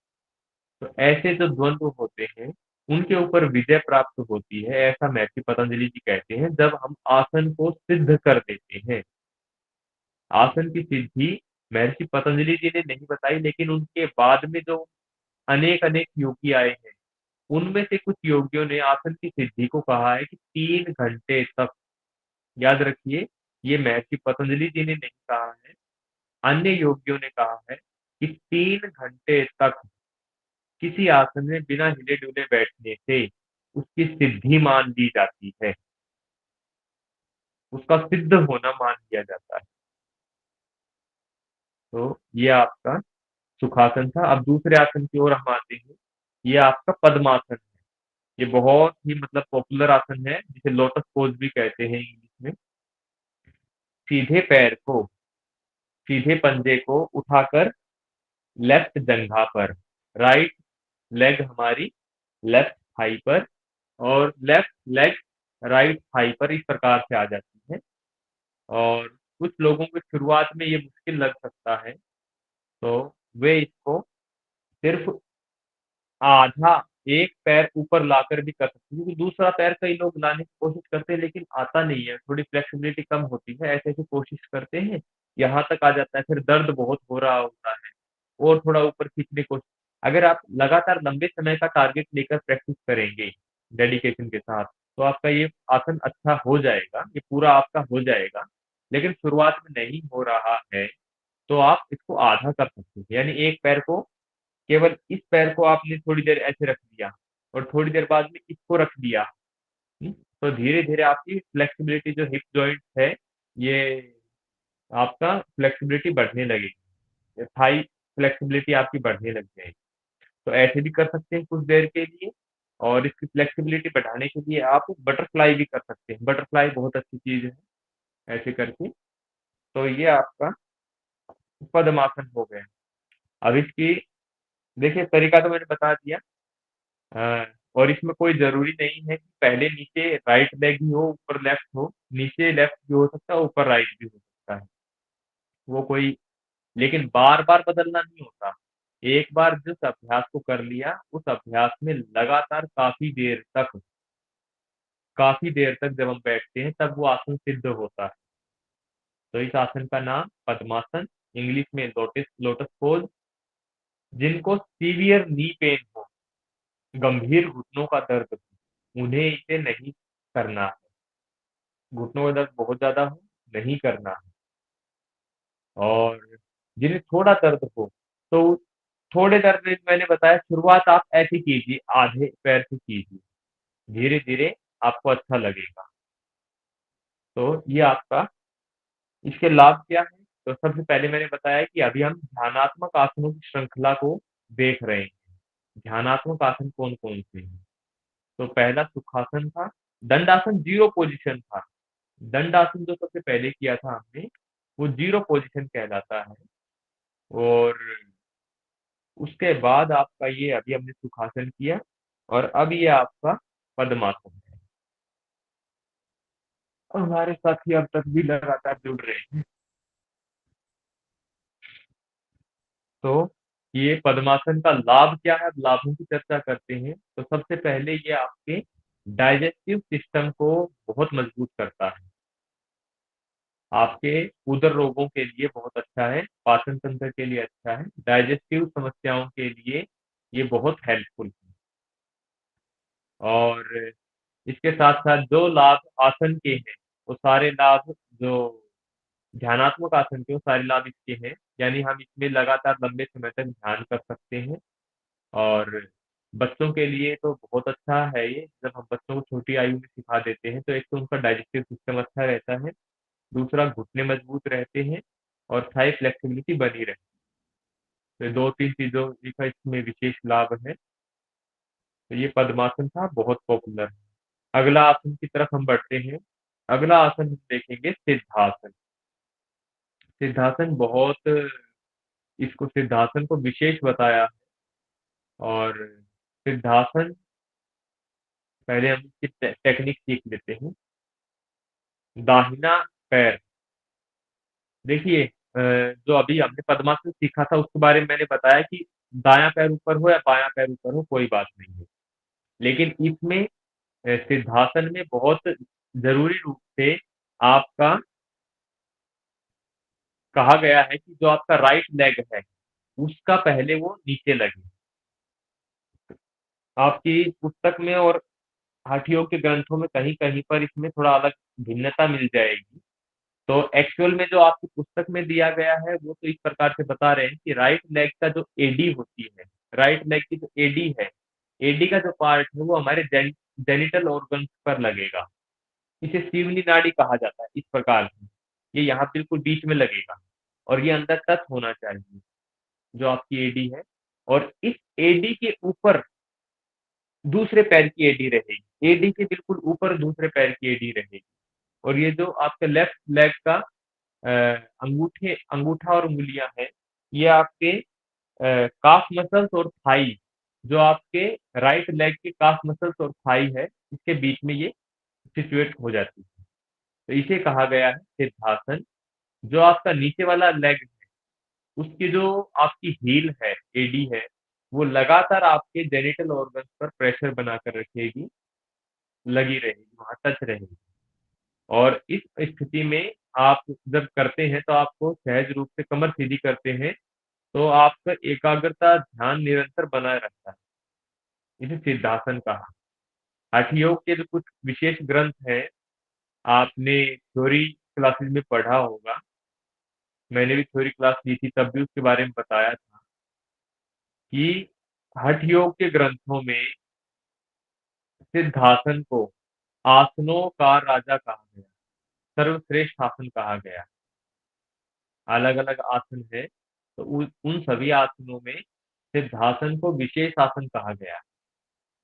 तो ऐसे जो द्वंद्व होते हैं उनके ऊपर विजय प्राप्त होती है, ऐसा महर्षि पतंजलि जी कहते हैं, जब हम आसन को सिद्ध कर देते हैं। आसन की सिद्धि महर्षि पतंजलि जी ने नहीं बताई, लेकिन उनके बाद में जो अनेक अनेक योगी आए हैं, उनमें से कुछ योगियों ने आसन की सिद्धि को कहा है कि 3 घंटे तक। याद रखिए, ये महर्षि पतंजलि जी ने नहीं कहा है, अन्य योगियों ने कहा है कि 3 घंटे तक किसी आसन में बिना हिले डुले बैठने से उसकी सिद्धि मान ली जाती है, उसका सिद्ध होना मान लिया जाता है। तो ये आपका सुखासन था। अब दूसरे आसन की ओर हम आते हैं, ये आपका पद्मासन है। ये बहुत ही मतलब पॉपुलर आसन है, जिसे लोटस पोज भी कहते हैं इंग्लिश में। सीधे पैर को, सीधे पंजे को उठाकर लेफ्ट जंघा पर, राइट लेग हमारी लेफ्ट थाई पर, और लेफ्ट लेग राइट थाई पर, इस प्रकार से आ जाती है। और कुछ लोगों को शुरुआत में ये मुश्किल लग सकता है, तो वे इसको सिर्फ आधा, एक पैर ऊपर लाकर भी कर सकते हैं, क्योंकि दूसरा पैर कई लोग लाने की कोशिश करते हैं लेकिन आता नहीं है, थोड़ी फ्लेक्सिबिलिटी कम होती है, ऐसे ऐसे कोशिश करते हैं, यहाँ तक आ जाता है, फिर दर्द बहुत हो रहा होता है, और थोड़ा ऊपर खींचने की कोशिश। अगर आप लगातार लंबे समय का टारगेट लेकर प्रैक्टिस करेंगे डेडिकेशन के साथ, तो आपका ये आसन अच्छा हो जाएगा, ये पूरा आपका हो जाएगा। लेकिन शुरुआत में नहीं हो रहा है तो आप इसको आधा कर सकते हैं, यानी एक पैर को, केवल इस पैर को आपने थोड़ी देर ऐसे रख दिया और थोड़ी देर बाद में इसको रख दिया। तो धीरे धीरे आपकी फ्लेक्सिबिलिटी जो हिप जॉइंट है, ये आपका फ्लेक्सिबिलिटी बढ़ने लगेगी, थाई फ्लेक्सिबिलिटी आपकी बढ़ने लग जाएगी। तो ऐसे भी कर सकते हैं कुछ देर के लिए। और इसकी फ्लेक्सिबिलिटी बढ़ाने के लिए आप बटरफ्लाई भी कर सकते हैं, बटरफ्लाई बहुत अच्छी चीज है ऐसे करके। तो ये आपका पद्मासन हो गया। अब इसकी देखिए तरीका तो मैंने बता दिया। और इसमें कोई जरूरी नहीं है कि पहले नीचे राइट लेग ही हो, ऊपर लेफ्ट हो, नीचे लेफ्ट भी हो सकता है, ऊपर राइट भी हो सकता है, वो कोई, लेकिन बार बार बदलना नहीं होता। एक बार जिस अभ्यास को कर लिया, उस अभ्यास में लगातार काफी देर तक जब हम बैठते हैं तब वो आसन सिद्ध होता है। तो इस आसन का नाम पद्मासन, इंग्लिश में लोटस लोटस पोज। जिनको सीवियर नी पेन हो, गंभीर घुटनों का दर्द हो, उन्हें इसे नहीं करना है। घुटनों का दर्द बहुत ज्यादा हो, नहीं करना है। और जिन्हें थोड़ा दर्द हो, तो थोड़े दर्द में मैंने बताया, शुरुआत आप ऐसी कीजिए, आधे पैर से कीजिए, धीरे धीरे आपको अच्छा लगेगा। तो ये आपका, इसके लाभ क्या है? तो सबसे पहले मैंने बताया कि अभी हम ध्यानात्मक आसनों की श्रृंखला को देख रहे हैं। ध्यानात्मक आसन कौन कौन से हैं? तो पहला सुखासन था, दंडासन जीरो पोजीशन था, दंडासन जो सबसे पहले किया था हमने, वो जीरो पोजीशन कहलाता है। और उसके बाद आपका ये अभी हमने सुखासन किया, और अब ये आपका पद्मासन है। और हमारे साथी अब तक भी लगातार जुड़ रहे हैं। तो ये पद्मासन का लाभ क्या है, अब लाभों की चर्चा करते हैं। तो सबसे पहले ये आपके डाइजेस्टिव सिस्टम को बहुत मजबूत करता है, आपके उदर रोगों के लिए बहुत अच्छा है, पाचन तंत्र के लिए अच्छा है, डाइजेस्टिव समस्याओं के लिए ये बहुत हेल्पफुल है। और इसके साथ साथ जो लाभ आसन के हैं, वो सारे लाभ जो ध्यानात्मक आसन के, वो सारे लाभ इसके हैं। यानी हम इसमें लगातार लंबे समय तक ध्यान कर सकते हैं। और बच्चों के लिए तो बहुत अच्छा है ये, जब हम बच्चों को छोटी आयु में सिखा देते हैं तो एक तो उनका डाइजेस्टिव सिस्टम अच्छा रहता है, दूसरा घुटने मजबूत रहते हैं, और थाई फ्लेक्सिबिलिटी बनी रहती है। तो 2-3 चीजों का इसमें विशेष लाभ है। तो ये पद्मासन था, बहुत पॉपुलर है। अगला आसन की तरफ हम बढ़ते हैं। अगला आसन हम देखेंगे सिद्धासन। सिद्धासन बहुत, इसको सिद्धासन को विशेष बताया। और सिद्धासन, पहले हम इसकी टेक्निक सीख लेते हैं। दाहिना पैर, देखिए जो अभी हमने पद्मासन सीखा था उसके बारे में मैंने बताया कि दायां पैर ऊपर हो या बायां पैर ऊपर हो कोई बात नहीं है। लेकिन इसमें सिद्धासन में बहुत जरूरी रूप से आपका कहा गया है कि जो आपका राइट लेग है उसका पहले वो नीचे लगे। आपकी पुस्तक में और हठयोग के ग्रंथों में कहीं कहीं पर इसमें थोड़ा अलग भिन्नता मिल जाएगी। तो एक्चुअल में जो आपकी पुस्तक में दिया गया है वो तो इस प्रकार से बता रहे हैं कि राइट लेग का जो एडी होती है, राइट लेग की जो एडी है, एडी का जो पार्ट है वो हमारे जेनिटल ऑर्गन्स पर लगेगा। इसे सीवनी नाड़ी कहा जाता है। इस प्रकार से ये यहाँ बिल्कुल बीच में लगेगा, और ये अंदर टच होना चाहिए जो आपकी एडी है। और इस एडी के ऊपर दूसरे पैर की एडी रहेगी, एडी के बिल्कुल ऊपर दूसरे पैर की एडी रहेगी। और ये जो आपके लेफ्ट लेग का अंगूठा और उंगलियां हैं, ये आपके काफ मसल्स और थाई, जो आपके राइट लेग के काफ मसल्स और थाई है, इसके बीच में ये सिचुएट हो जाती है। तो इसे कहा गया है सिद्धासन। जो आपका नीचे वाला लेग है, उसकी जो आपकी हील है, एडी है, वो लगातार आपके जेनिटल ऑर्गन्स पर प्रेशर बनाकर रखेगी, लगी रहेगी, वहां टच रहेगी। और इस स्थिति में आप जब करते हैं तो आपको सहज रूप से कमर सीधी करते हैं, तो आपका एकाग्रता ध्यान निरंतर बनाए रहता है। इसे सिद्धासन कहा। हठ योग के जो कुछ विशेष ग्रंथ हैं, आपने थ्योरी क्लासेस में पढ़ा होगा, मैंने भी थ्योरी क्लास ली थी तब भी उसके बारे में बताया था कि हठ योग के ग्रंथों में सिद्धासन को आसनों का राजा कहा गया, सर्वश्रेष्ठ आसन कहा गया। अलग अलग आसन है, तो उन सभी आसनों में सिद्धासन को विशेष आसन कहा गया,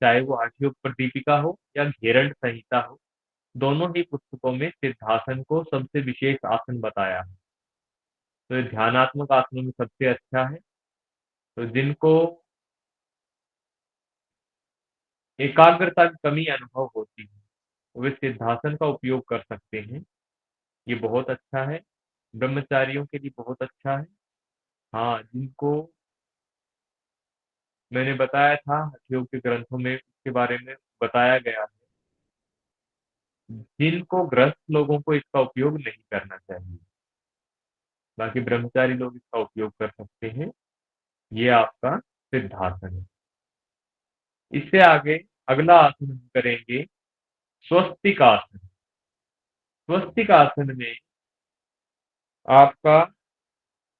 चाहे वो हठयोग प्रदीपिका हो या घेरंड संहिता हो। दोनों ही पुस्तकों में सिद्धासन को सबसे विशेष आसन बताया है। तो ये ध्यानात्मक आसनों में सबसे अच्छा है। तो जिनको एकाग्रता की कमी अनुभव होती है वे सिद्धासन का उपयोग कर सकते हैं। ये बहुत अच्छा है, ब्रह्मचारियों के लिए बहुत अच्छा है। हाँ, जिनको मैंने बताया था हठयोग के ग्रंथों में इसके बारे में बताया गया है, जिनको ग्रस्त लोगों को इसका उपयोग नहीं करना चाहिए, बाकी ब्रह्मचारी लोग इसका उपयोग कर सकते हैं। ये आपका सिद्धासन है। इससे आगे अगला आसन हम करेंगे स्वस्तिक आसन। स्वस्तिक आसन में आपका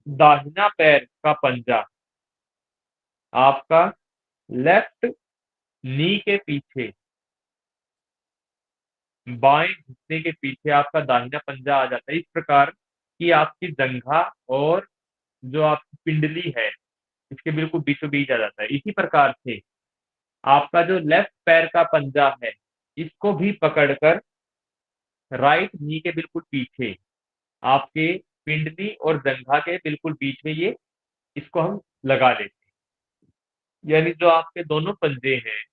दाहिना पैर का पंजा आपका लेफ्ट नी के पीछे, बाएं घुटने के पीछे आपका दाहिना पंजा आ जाता है, इस प्रकार कि आपकी जंघा और जो आपकी पिंडली है इसके बिल्कुल बीचों बीच आ जाता है। इसी प्रकार से आपका जो लेफ्ट पैर का पंजा है, इसको भी पकड़कर राइट नी के बिल्कुल पीछे, आपके पिंडली और जंघा के बिल्कुल बीच में ये इसको हम लगा लेते हैं। यानी जो आपके दोनों पंजे हैं,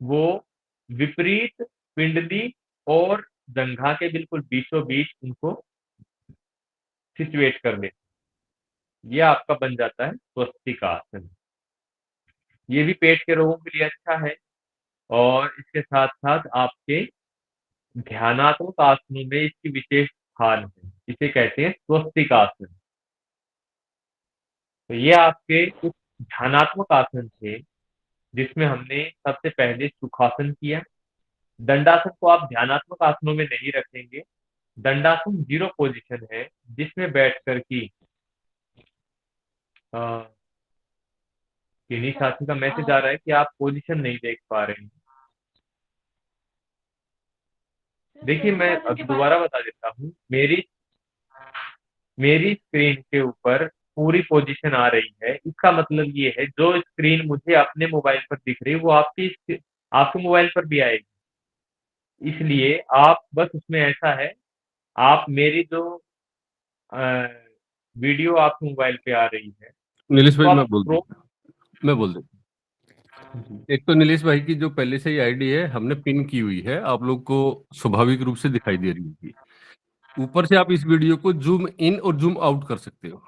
वो विपरीत पिंडली और जंघा के बिल्कुल बीचों-बीच उनको सिचुएट कर लेते हैं। ये आपका बन जाता है स्वस्तिकासन। ये भी पेट के रोगों के लिए अच्छा है और इसके साथ-साथ आपके ध्यानात्मक आसनों में इसकी विशेष स्थान है। इसे कहते हैं स्वस्तिकासन। तो ये आपके कुछ ध्यानात्मक आसन थे, जिसमें हमने सबसे पहले सुखासन किया। दंडासन को आप ध्यानात्मक आसनों में नहीं रखेंगे। दंडासन 0 पोजीशन है, जिसमें बैठकर कि अ, किन्हीं साथी का मैसेज आ रहा है कि आप पोजीशन नहीं देख पा रहे हैं। देखिए, मैं अब दोबारा बता देता हूँ। मेरी स्क्रीन के ऊपर पूरी पोजीशन आ रही है। इसका मतलब ये है, जो स्क्रीन मुझे अपने मोबाइल पर दिख रही है, वो आपके मोबाइल पर भी आएगी। इसलिए आप बस उसमें ऐसा है, आप मेरी जो अ, वीडियो आपके मोबाइल पे आ रही है, नीलेश उसको भाई आप स्क्रोल मैं बोल देता जी, हूँ। एक तो नीलेश भाई की जो पहले से ही आईडी है हमने पिन की हुई है, आप लोग को स्वाभाविक रूप से दिखाई दे रही होगी। ऊपर से आप इस वीडियो को जूम इन और जूम आउट कर सकते हो।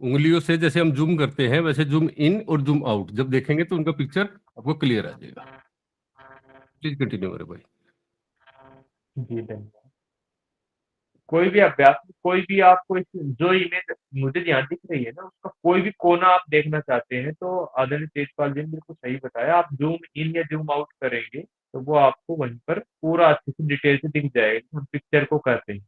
उंगलियों से जैसे हम जूम करते हैं वैसे जूम इन और जूम आउट जब देखेंगे तो उनका पिक्चर आपको क्लियर आ जाएगा। प्लीज कंटिन्यू मेरे भाई। जी धन्यवाद। कोई भी अभ्यास, कोई भी आपको जो इमेज मुझे यहाँ दिख रही है ना, उसका कोई भी कोना आप देखना चाहते हैं, तो आदरणीय तेजपाल जी ने बिल्कुल सही बताया। आप जूम इन या जूम आउट करेंगे, तो वो आपको वहीं पर पूरा अच्छे से डिटेल से दिख जाएगा, हम पिक्चर को कहते हैं।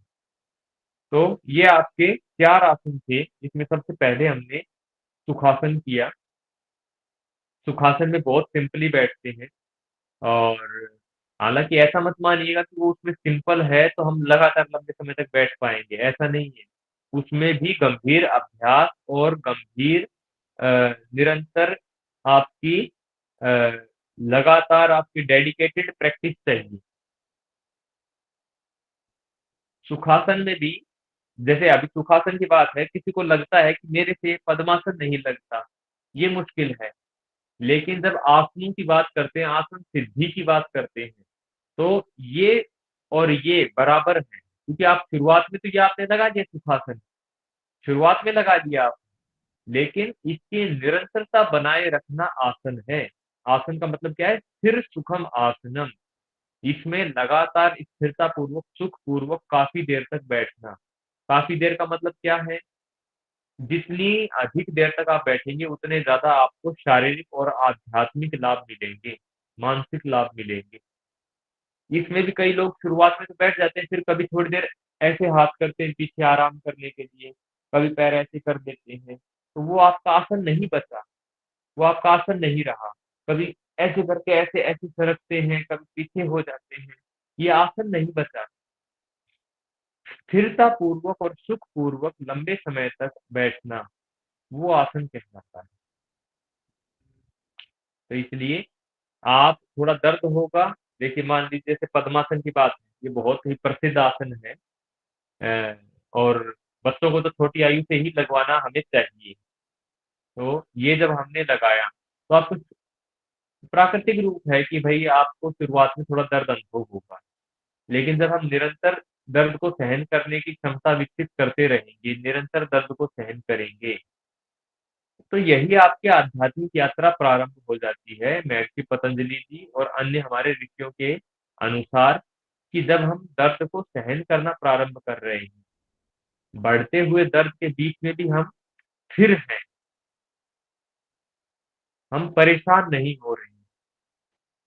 तो ये आपके 4 आसन थे, इसमें सबसे पहले हमने सुखासन किया। सुखासन में बहुत सिंपली बैठते हैं और हालाँकि ऐसा मत मानिएगा कि वो उसमें सिंपल है तो हम लगातार लंबे समय तक बैठ पाएँगे, ऐसा नहीं है। उसमें भी गंभीर अभ्यास और गंभीर निरंतर आपकी लगातार आपकी डेडिकेटेड प्रैक्टिस चाहिए। सुखासन में भी जैसे अभी सुखासन की बात है, किसी को लगता है कि मेरे से पद्मासन नहीं लगता, ये मुश्किल है। लेकिन जब आसनों की बात करते हैं, आसन सिद्धि की बात करते हैं, तो ये और ये बराबर हैं, क्योंकि आप शुरुआत में तो ये आपने लगा दिया सुखासन, शुरुआत में लगा दिया आप, लेकिन इसकी निरंतरता बनाए रखना आसन है। आसन का मतलब क्या है? स्थिर सुखम आसनम। इसमें लगातार स्थिरता पूर्वक, सुख पूर्वक काफ़ी देर तक बैठना। काफ़ी देर का मतलब क्या है? जितनी अधिक देर तक आप बैठेंगे, उतने ज़्यादा आपको शारीरिक और आध्यात्मिक लाभ मिलेंगे, मानसिक लाभ मिलेंगे। इसमें भी कई लोग शुरुआत में तो बैठ जाते हैं, फिर कभी थोड़ी देर ऐसे हाथ करते हैं पीछे आराम करने के लिए, कभी पैर ऐसे कर देते हैं, तो वो आपका आसन नहीं बचा, वो आपका आसन नहीं रहा। कभी ऐसे करके ऐसे-ऐसे सरकते हैं, कभी पीछे हो जाते हैं, ये आसन नहीं बचा। स्थिरता पूर्वक और सुख पूर्वक लंबे समय तक बैठना, वो आसन कहलाता है। तो इसलिए आप थोड़ा दर्द होगा, देखिए मान लीजिए जैसे पद्मासन की बात है, ये बहुत ही प्रसिद्ध आसन है। और बच्चों को तो छोटी आयु से ही लगवाना हमें चाहिए। तो ये जब हमने लगाया, तो आपको प्राकृतिक रूप है कि भई आपको शुरुआत में थोड़ा दर्द अनुभव होगा। लेकिन जब हम निरंतर दर्द को सहन करने की क्षमता विकसित करते रहेंगे, निरंतर दर्द को सहन करेंगे, तो यही आपकी आध्यात्मिक यात्रा प्रारंभ हो जाती है। महर्षि पतंजलि जी और अन्य हमारे ऋषियों के अनुसार कि जब हम दर्द को सहन करना प्रारंभ कर रहे हैं, बढ़ते हुए दर्द के बीच में भी हम स्थिर हैं, हम परेशान नहीं हो रहे हैं,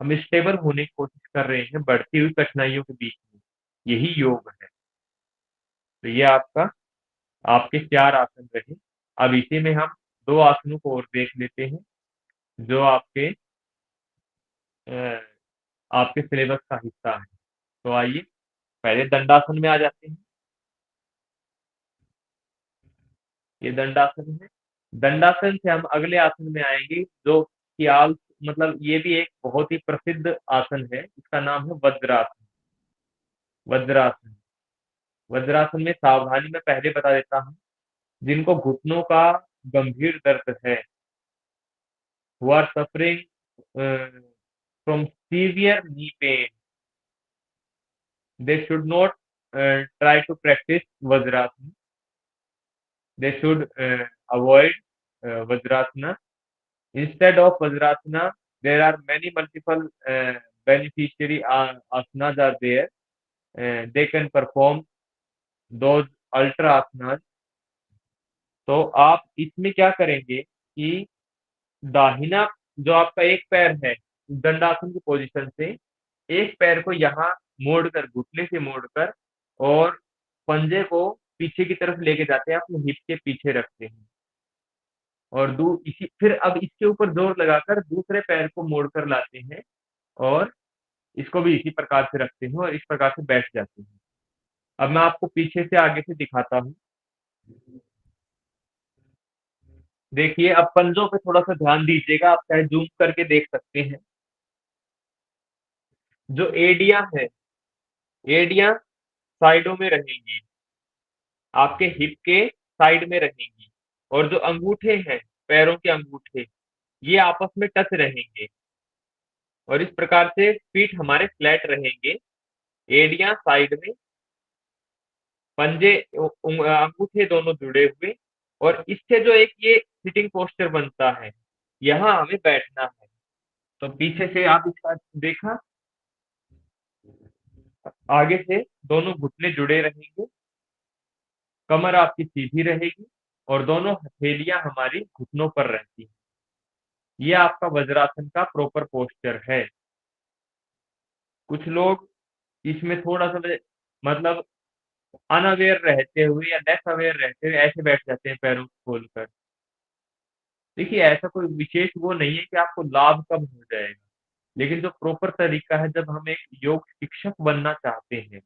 हम स्टेबल होने की कोशिश कर रहे हैं बढ़ती हुई कठिनाइयों के बीच में, यही योग है। तो ये आपके 4 आसन रहे। अब इसी में हम 2 आसनों को और देख लेते हैं, जो अ, आपके सिलेबस का हिस्सा है। तो आइए पहले दंडासन में आ जाते हैं। ये दंडासन है। दंडासन से हम अगले आसन में आएँगे, जो कि मतलब ये भी एक बहुत ही प्रसिद्ध आसन है, इसका नाम है वज्रासन। वज्रासन। वज्रासन में सावधानी मैं पहले बता देता हूँ, जिनको घुटनों का गंभीर दर्द है, who are suffering from severe knee pain, they should not try to practice Vajrasana. They should avoid Vajrasana. Instead of Vajrasana, there are many multiple beneficiary asanas are there. They can perform those ultra asanas. तो आप इसमें क्या करेंगे कि दाहिना जो आपका एक पैर है दंडासन की पोजीशन से एक पैर को यहाँ मोड़कर घुटने से मोड़कर और पंजे को पीछे की तरफ लेके जाते हैं, अपने हिप के पीछे रखते हैं और दू इसी फिर अब इसके ऊपर जोर लगाकर दूसरे पैर को मोड़कर लाते हैं और इसको भी इसी प्रकार से रखते हैं और इस प्रकार से बैठ जाते हैं। अब मैं आपको पीछे से आगे से दिखाता हूँ। देखिए, अब पंजों पे थोड़ा सा ध्यान दीजिएगा, आप चाहे जूम करके देख सकते हैं। जो एड़ियां है, एड़ियां साइडों में रहेंगी, आपके हिप के साइड में रहेंगी और जो अंगूठे हैं, पैरों के अंगूठे, ये आपस में टच रहेंगे और इस प्रकार से फीट हमारे फ्लैट रहेंगे। एड़ियां साइड में, पंजे अंगूठे दोनों जुड़े हुए और इससे जो एक ये सिटिंग पोस्चर बनता है, यहाँ हमें बैठना है। तो पीछे से आप इसका देखा, आगे से दोनों घुटने जुड़े रहेंगे, कमर आपकी सीधी रहेगी और दोनों हथेलियां हमारी घुटनों पर रहती हैं। ये आपका वज्रासन का प्रॉपर पोस्चर है। कुछ लोग इसमें थोड़ा सा मतलब अनअवेयर रहते हुए या लेस अवेयर रहते हुए ऐसे बैठ जाते हैं पैरों को खोलकर। देखिए, ऐसा कोई विशेष वो नहीं है कि आपको लाभ कब हो जाएगा, लेकिन जो प्रॉपर तरीका है, जब हम एक योग शिक्षक बनना चाहते हैं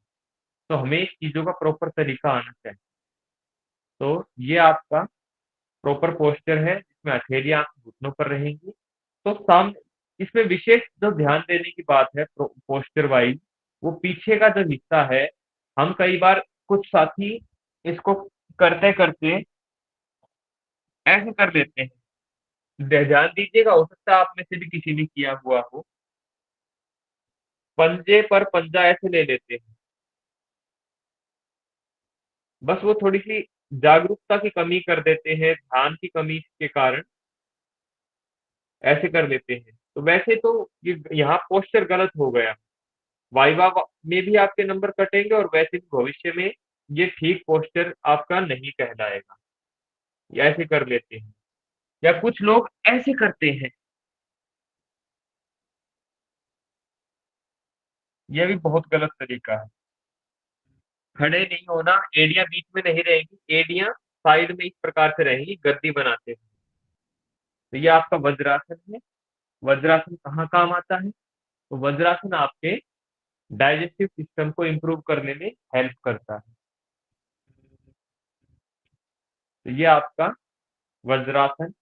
तो हमें इस चीजों का प्रॉपर तरीका आना चाहिए। तो ये आपका प्रॉपर पोस्चर है जिसमें हथेलियां आपके घुटनों पर रहेंगी। तो सामने इसमें विशेष जो ध्यान देने की बात है पोस्चर वाइज, वो पीछे का जो हिस्सा है, हम कई बार कुछ साथी इसको करते करते ऐसे कर देते हैं। ध्यान दीजिएगा, हो सकता है आप में से भी किसी ने किया हुआ हो। पंजे पर पंजा ऐसे ले लेते हैं, बस वो थोड़ी सी जागरूकता की कमी कर देते हैं, ध्यान की कमी के कारण ऐसे कर लेते हैं। तो वैसे तो ये यहाँ पोस्चर गलत हो गया, वाइवा में भी आपके नंबर कटेंगे और वैसे भी भविष्य में ये ठीक पोस्चर आपका नहीं कहलाएगा। ये ऐसे कर लेते हैं या कुछ लोग ऐसे करते हैं, यह भी बहुत गलत तरीका है। खड़े नहीं होना, एड़ियां बीच में नहीं रहेंगी, एड़ियां साइड में इस प्रकार से रहेंगी, गद्दी बनाते हैं। तो ये आपका वज्रासन है। वज्रासन कहाँ काम आता है? तो वज्रासन आपके डाइजेस्टिव सिस्टम को इंप्रूव करने में हेल्प करता है। तो ये आपका वज्रासन,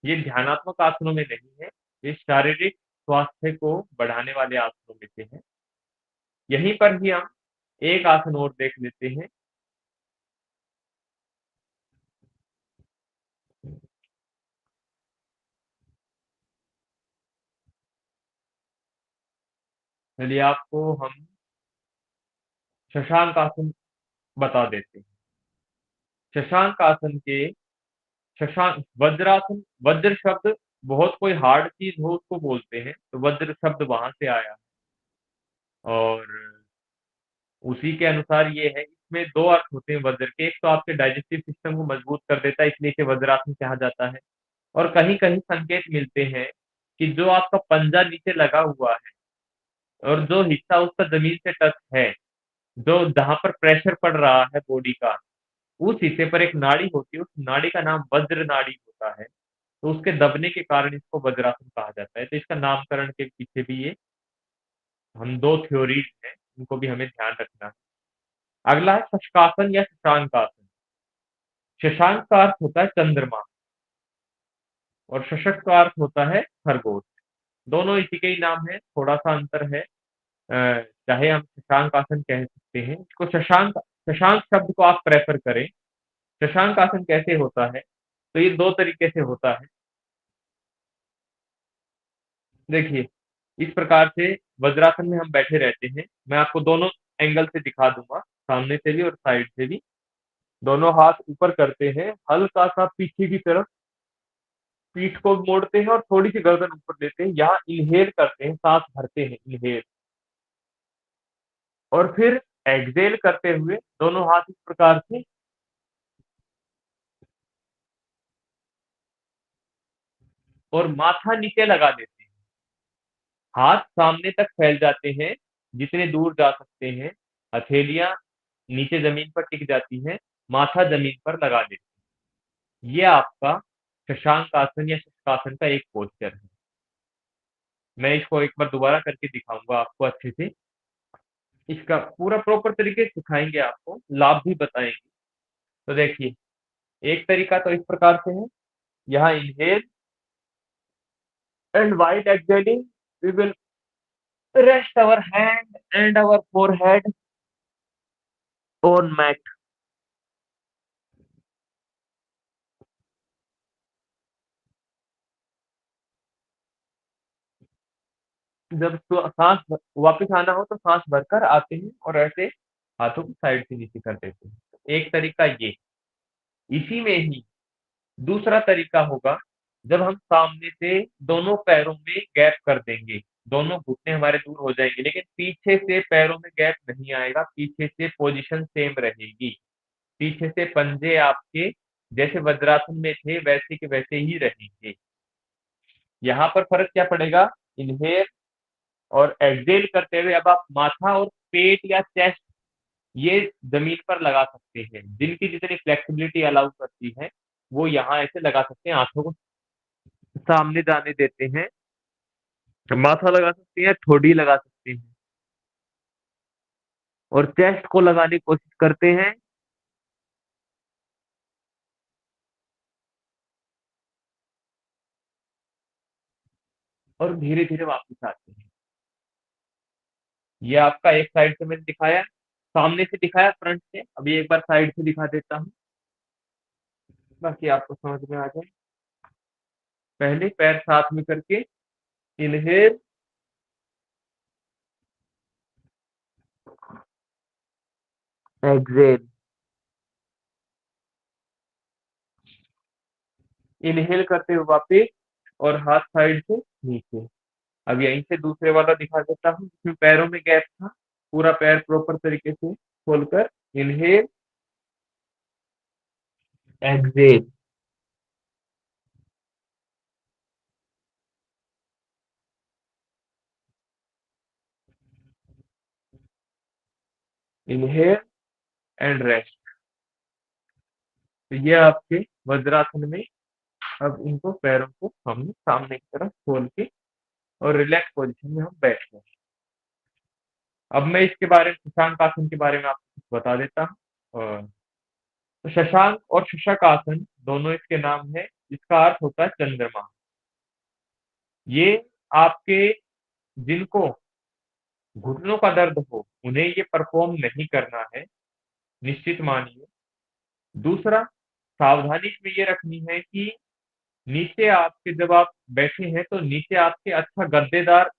ये ध्यानात्मक आसनों में नहीं है, ये शारीरिक स्वास्थ्य को बढ़ाने वाले आसनों में से है। यहीं पर ही हम एक आसन और देख लेते हैं। चलिए, आपको हम शशांक आसन बता देते हैं। शशांक आसन के शशांक वज्रासन, वज्र शब्द बहुत कोई हार्ड चीज हो उसको बोलते हैं, तो वज्र शब्द वहां से आया और उसी के अनुसार ये है। इसमें दो अर्थ होते हैं वज्र के, एक तो आपके डाइजेस्टिव सिस्टम को मजबूत कर देता है, इसलिए इसे वज्रासन कहा जाता है। और कहीं कहीं संकेत मिलते हैं कि जो आपका पंजा नीचे लगा हुआ है और जो हिस्सा उसका जमीन से टच है, जो जहां पर प्रेशर पड़ रहा है बॉडी का, उस हिस्से पर एक नाड़ी होती है, उस नाड़ी का नाम वज्र नाड़ी होता है। तो उसके दबने के कारण इसको वज्रासन कहा जाता है। तो इसका नामकरण के पीछे भी ये हम दो थ्योरीज हैं, उनको भी हमें ध्यान रखना है। अगला है शशकासन या शशांक आसन। शशांक का अर्थ होता है चंद्रमा और शशक का अर्थ होता है खरगोश। दोनों इसी के ही नाम है, थोड़ा सा अंतर है। चाहे हम शशांक आसन कह सकते हैं, इसको शशांक शशांक शब्द को आप प्रेफ़र करें। शशांक आसन कैसे होता है? तो ये 2 तरीके से होता है। देखिए, इस प्रकार से वज्रासन में हम बैठे रहते हैं। मैं आपको दोनों एंगल से दिखा दूँगा, सामने से भी और साइड से भी। दोनों हाथ ऊपर करते हैं, हल्का-सा पीछे की तरफ पीठ को मोड़ते हैं और थोड़ी-सी गर्दन ऊपर लेते हैं। यहाँ इन्हेल करते हैं, साँस भरते हैं, इन्हेल और फिर एक्सहेल करते हुए दोनों हाथ इस प्रकार से और माथा नीचे लगा देते हैं। हाथ सामने तक फैल जाते हैं, जितने दूर जा सकते हैं। हथेलियाँ नीचे ज़मीन पर टिक जाती हैं, माथा ज़मीन पर लगा देते हैं। ये आपका शशांक आसन या शशकासन का एक पोस्चर है। मैं इसको एक बार दोबारा करके दिखाऊँगा आपको अच्छे से। इसका पूरा प्रॉपर तरीके से सिखाएँगे आपको, लाभ भी बताएँगे। तो देखिए, एक तरीका तो इस प्रकार से है, यहाँ inhale and while exhaling, we will rest our hand and our forehead on mat. जब सांस वापस आना हो तो सांस भरकर आते हैं और ऐसे हाथों को साइड से नीचे कर देते हैं। एक तरीका ये। इसी में ही दूसरा तरीका होगा जब हम सामने से दोनों पैरों में गैप कर देंगे। दोनों घुटने हमारे दूर हो जाएंगे लेकिन पीछे से पैरों में गैप नहीं आएगा, पीछे से पोजीशन सेम रहेगी। पीछे से पंजे आपके जैसे वज्रासन में थे वैसे के वैसे ही रहेंगे। यहाँ पर फर्क क्या पड़ेगा? इन्हेल और एक्सहेल करते हुए अब आप माथा और पेट या चेस्ट ये जमीन पर लगा सकते हैं। जिनकी जितनी फ्लेक्सिबिलिटी अलाउ करती है वो यहाँ ऐसे लगा सकते हैं। आंखों को सामने जाने देते हैं, माथा लगा सकते हैं, ठोडी लगा सकते हैं और चेस्ट को लगाने की कोशिश करते हैं। और धीरे-धीरे वापस आते हैं। ये आपका एक साइड से मैंने दिखाया, सामने से दिखाया फ्रंट से, अभी एक बार साइड से दिखा देता हूँ, बाकी आपको समझ में आ जाए। पहले पैर साथ में करके इन्हेल, एक्सहेल, इन्हेल करते हुए वापस और हाथ साइड से नीचे। अब यहीं से दूसरे वाला दिखा देता हूँ जिसमें पैरों में गैप था। पूरा पैर प्रॉपर तरीके से खोलकर inhale, exhale, inhale and rest. तो ये आपके वज्रासन में अब इनको पैरों को हमने सामने की तरफ खोल के और रिलैक्स पोजीशन में हम बैठ गए। अब मैं इसके बारे में शशांक आसन के बारे में आपको कुछ बता देता हूँ। तो शशांक और शशक आसन दोनों इसके नाम है। इसका अर्थ होता है चंद्रमा। ये आपके जिनको घुटनों का दर्द हो उन्हें ये परफॉर्म नहीं करना है, निश्चित मानिए। दूसरा, सावधानी इसमें ये रखनी है कि नीचे आपके जब आप बैठे हैं तो नीचे आपके अच्छा गद्देदार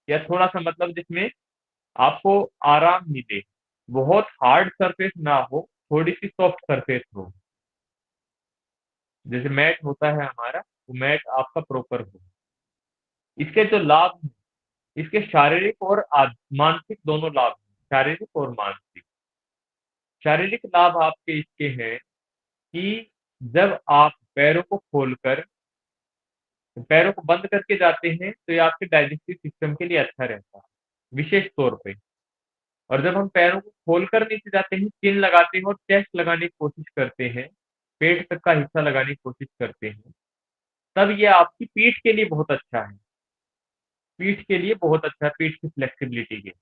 या थोड़ा-सा मतलब जिसमें आपको आराम मिले। बहुत हार्ड सरफेस ना हो, थोड़ी-सी सॉफ्ट सरफेस हो। जैसे मैट होता है हमारा, वो मैट आपका प्रॉपर हो। इसके जो लाभ हैं, इसके शारीरिक और मानसिक दोनों लाभ हैं, शारीरिक और मानसिक। शारीरिक लाभ आपके इसके हैं कि जब आप पैरों को खोलकर पैरों को बंद करके जाते हैं, तो ये आपके डाइजेस्टिव सिस्टम के लिए अच्छा रहता है, विशेष तौर पे। और जब हम पैरों को खोलकर नीचे जाते हैं, चिन लगाते हैं और चेस्ट लगाने की कोशिश करते हैं, पेट तक का हिस्सा लगाने की कोशिश करते हैं, तब ये आपकी पीठ के लिए बहुत अच्छा है। पीठ के लिए बहुत अच्छा है, पीठ की फ्लेक्सिबिलिटी के।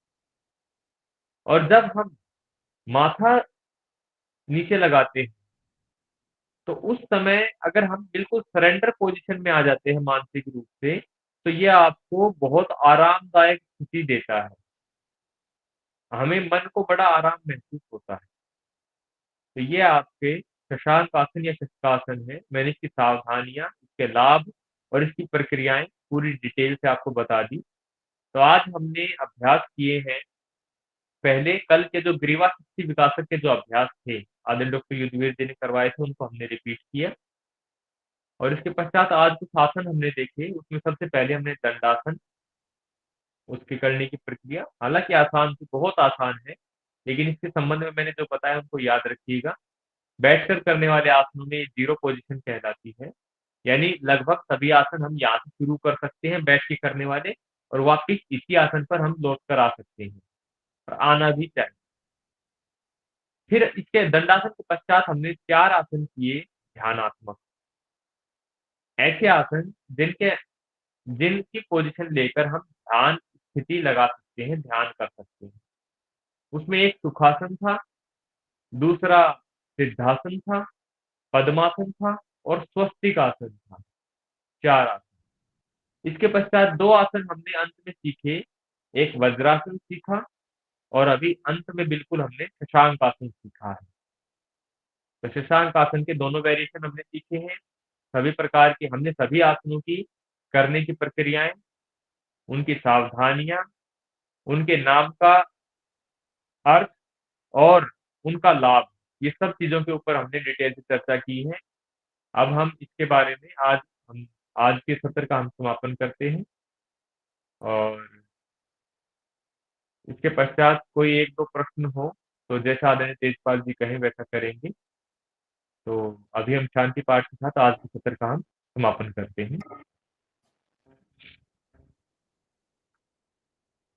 और जब हम माथा नीचे लगाते हैं, तो उस समय अगर हम बिल्कुल सरेंडर पोज़ीशन में आ जाते हैं मानसिक रूप से, तो ये आपको बहुत आरामदायक स्थिति देता है। हमें मन को बड़ा आराम महसूस होता है। तो ये आपके शशांक आसन या शशकासन है। मैंने इसकी सावधानियां, इसके लाभ और इसकी प्रक्रियाएं पूरी डिटेल से आपको बता दी। तो आज हमने अभ्यास किए हैं, पहले कल के जो ग्रीवा शक्ति विकासक के जो अभ्यास थे आदरणीय डॉक्टर युद्धवीर जी ने करवाए थे, उनको हमने रिपीट किया। और इसके पश्चात आज कुछ आसन हमने देखे, उसमें सबसे पहले हमने दंडासन, उसके करने की प्रक्रिया हालांकि आसान थी, बहुत आसान है, लेकिन इसके संबंध में मैंने जो बताया उनको याद रखिएगा। बैठकर करने वाले आसनों में जीरो पोजीशन कहलाती है, यानी लगभग सभी आसन हम यहाँ से शुरू कर सकते हैं बैठ के करने वाले, और वापिस इसी आसन पर हम लौट कर आ सकते हैं, और आना भी चाहिए। फिर इसके दंडासन के पश्चात हमने 4 आसन किए ध्यानात्मक, ऐसे आसन जिनकी पोजीशन लेकर हम ध्यान स्थिति लगा सकते हैं, ध्यान कर सकते हैं। उसमें एक सुखासन था, दूसरा सिद्धासन था, पद्मासन था और स्वस्तिक आसन था, 4 आसन। इसके पश्चात 2 आसन हमने अंत में सीखे, एक वज्रासन सीखा और अभी अंत में बिल्कुल हमने शशांक आसन सीखा है। तो शशांक आसन के दोनों वेरिएशन हमने सीखे हैं। सभी प्रकार के हमने सभी आसनों की करने की प्रक्रियाएं, उनकी सावधानियां, उनके नाम का अर्थ और उनका लाभ, ये सब चीजों के ऊपर हमने डिटेल से चर्चा की है। अब हम इसके बारे में आज के सत्र का हम समापन करते हैं, और इसके पश्चात कोई 1-2 प्रश्न हो तो जैसा आदरणीय तेजपाल जी कहें वैसा करेंगे। तो अभी हम शांति पाठ के साथ आज के सत्र का हम समापन करते हैं।